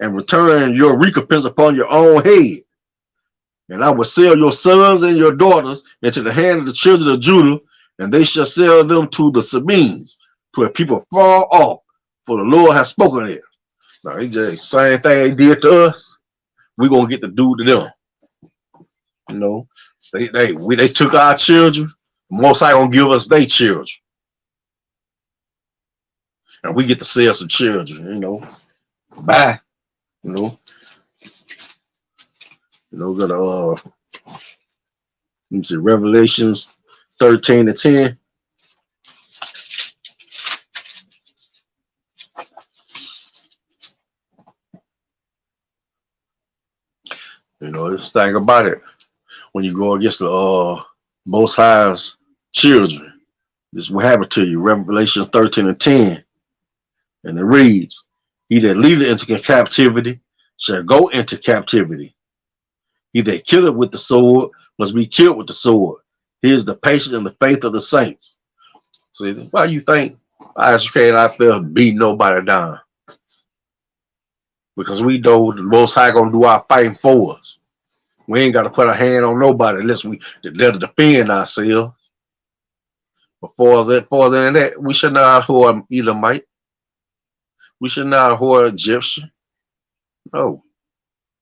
and return your recompense upon your own head. And I will sell your sons and your daughters into the hand of the children of Judah, and they shall sell them to the Sabines, to a people far off, for the Lord has spoken it. Now, he just same thing they did to us, we're gonna get to do to them. You know, they took our children, Most High gonna give us their children. And we get to sell some children, you know. Bye. You know. You know, got let me see, Revelations 13:10. You know, this thing about it, when you go against the Most High's children, this is what happened to you. Revelation 13:10. And it reads, he that leadeth into captivity shall go into captivity. He that killeth with the sword must be killed with the sword. Here's the patience and the faith of the saints. See, why you think Isupk ain't out there beating nobody down? Because we know the Most High gonna do our fighting for us. We ain't got to put a hand on nobody unless we let to defend ourselves. But for that, we should not whore Edomite. We should not whore Egyptian. No.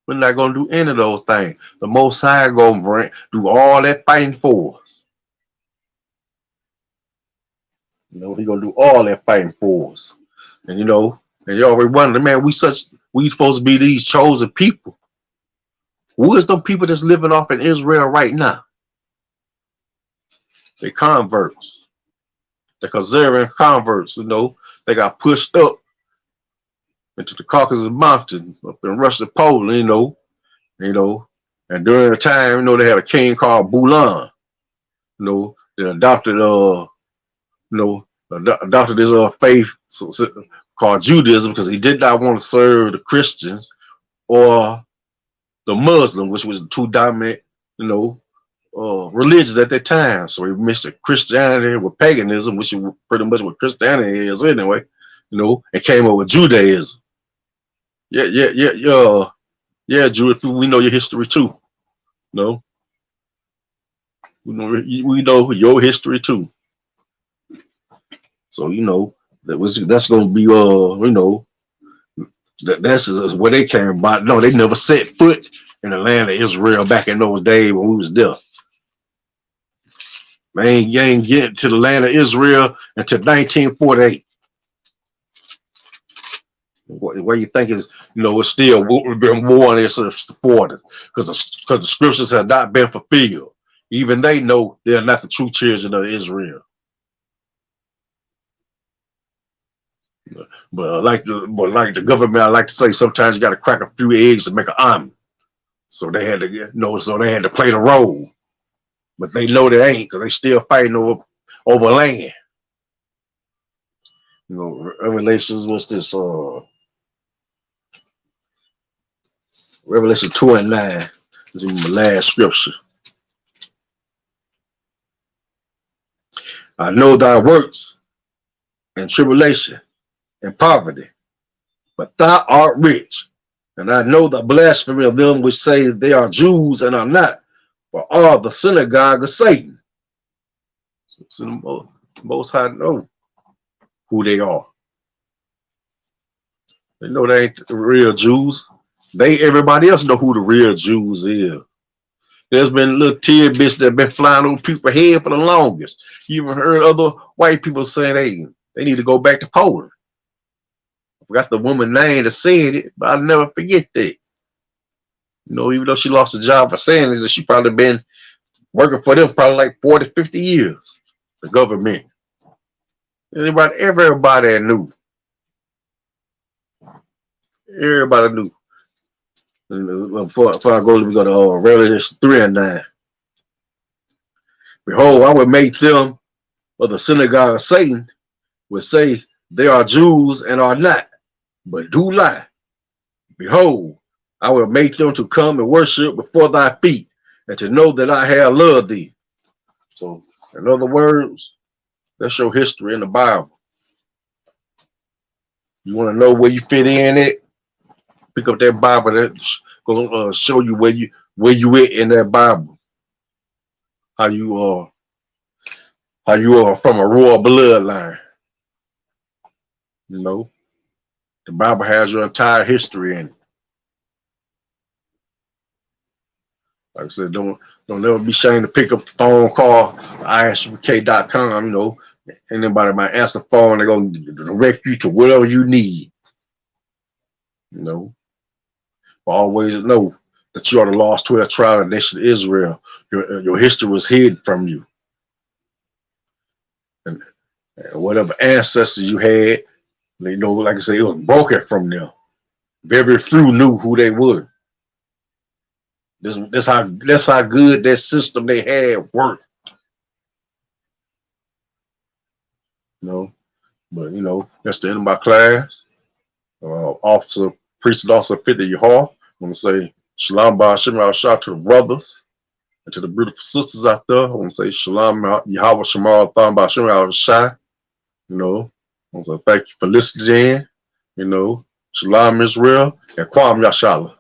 We're not going to do any of those things. The Most High going to do all that fighting for us. You know, he going to do all that fighting for us. And, you know, and you already wonder, man, we supposed to be these chosen people. Who is them people that's living off in Israel right now? They converts. They're Khazarian converts, you know. They got pushed up into the Caucasus Mountain up in Russia, Poland, you know, and during the time, you know, they had a king called Bulan, you know, that adopted this faith called Judaism, because he did not want to serve the Christians or the Muslim, which was the two dominant, you know, religions at that time. So he mixed Christianity with paganism, which is pretty much what Christianity is anyway, you know, and came up with Judaism. Yeah, Jew, we know your history too. No, we know your history too. So you know that's gonna be you know, that's where they came about. No, they never set foot in the land of Israel back in those days when we was there. They ain't getting to the land of Israel until 1948. What you think is, you know, it's still been war since the 40s, because the scriptures have not been fulfilled. Even they know they're not the true children of Israel. But like the government, I like to say, sometimes you got to crack a few eggs to make an omelet. So they had to, you know, play the role. But they know they ain't, because they still fighting over land. You know, Revelations, what's this? Revelation 2:9 is my last scripture. I know thy works and tribulation and poverty, but thou art rich. And I know the blasphemy of them which say they are Jews and are not, but are the synagogue of Satan. So the Most High know who they are. They know they ain't the real Jews. Everybody else know who the real Jews is. There's been little tidbits that have been flying over people's head for the longest. You even heard other white people saying they need to go back to Poland. Forgot the woman name that said it, but I'll never forget that. You know, even though she lost her job for saying it, she probably been working for them probably like 40, 50 years. The government. Everybody knew. Everybody knew. Before I go, we go to Revelation 3 and 9. Behold, I will make them of the synagogue of Satan, will say they are Jews and are not, but do lie. Behold, I will make them to come and worship before thy feet, and to know that I have loved thee. So, in other words, that's your history in the Bible. You want to know where you fit in it? Pick up that Bible that's gonna show you where you at in that Bible. How you are from a royal bloodline. You know, the Bible has your entire history in it. Like I said, don't never be ashamed to pick up the phone, call isupk.com. You know, anybody might answer the phone, they're gonna direct you to whatever you need. You know, but always know that you are the lost 12 tribe of the nation of Israel. Your history was hid from you. And whatever ancestors you had, you know, like I said, it was broken from them. Very few knew who they were. That's how good that system they had worked. You know, but you know, that's the end of my class. Priest Officer 50 Yahar. I want to say Shalom Ba'Shem Al-Shah to the brothers and to the beautiful sisters out there. I want to say Shalom Yahweh Shemal Tham Ba'Shem Al-Shah. You know, I want to say thank you for listening. You know, Shalom Israel and Kwam Yashala.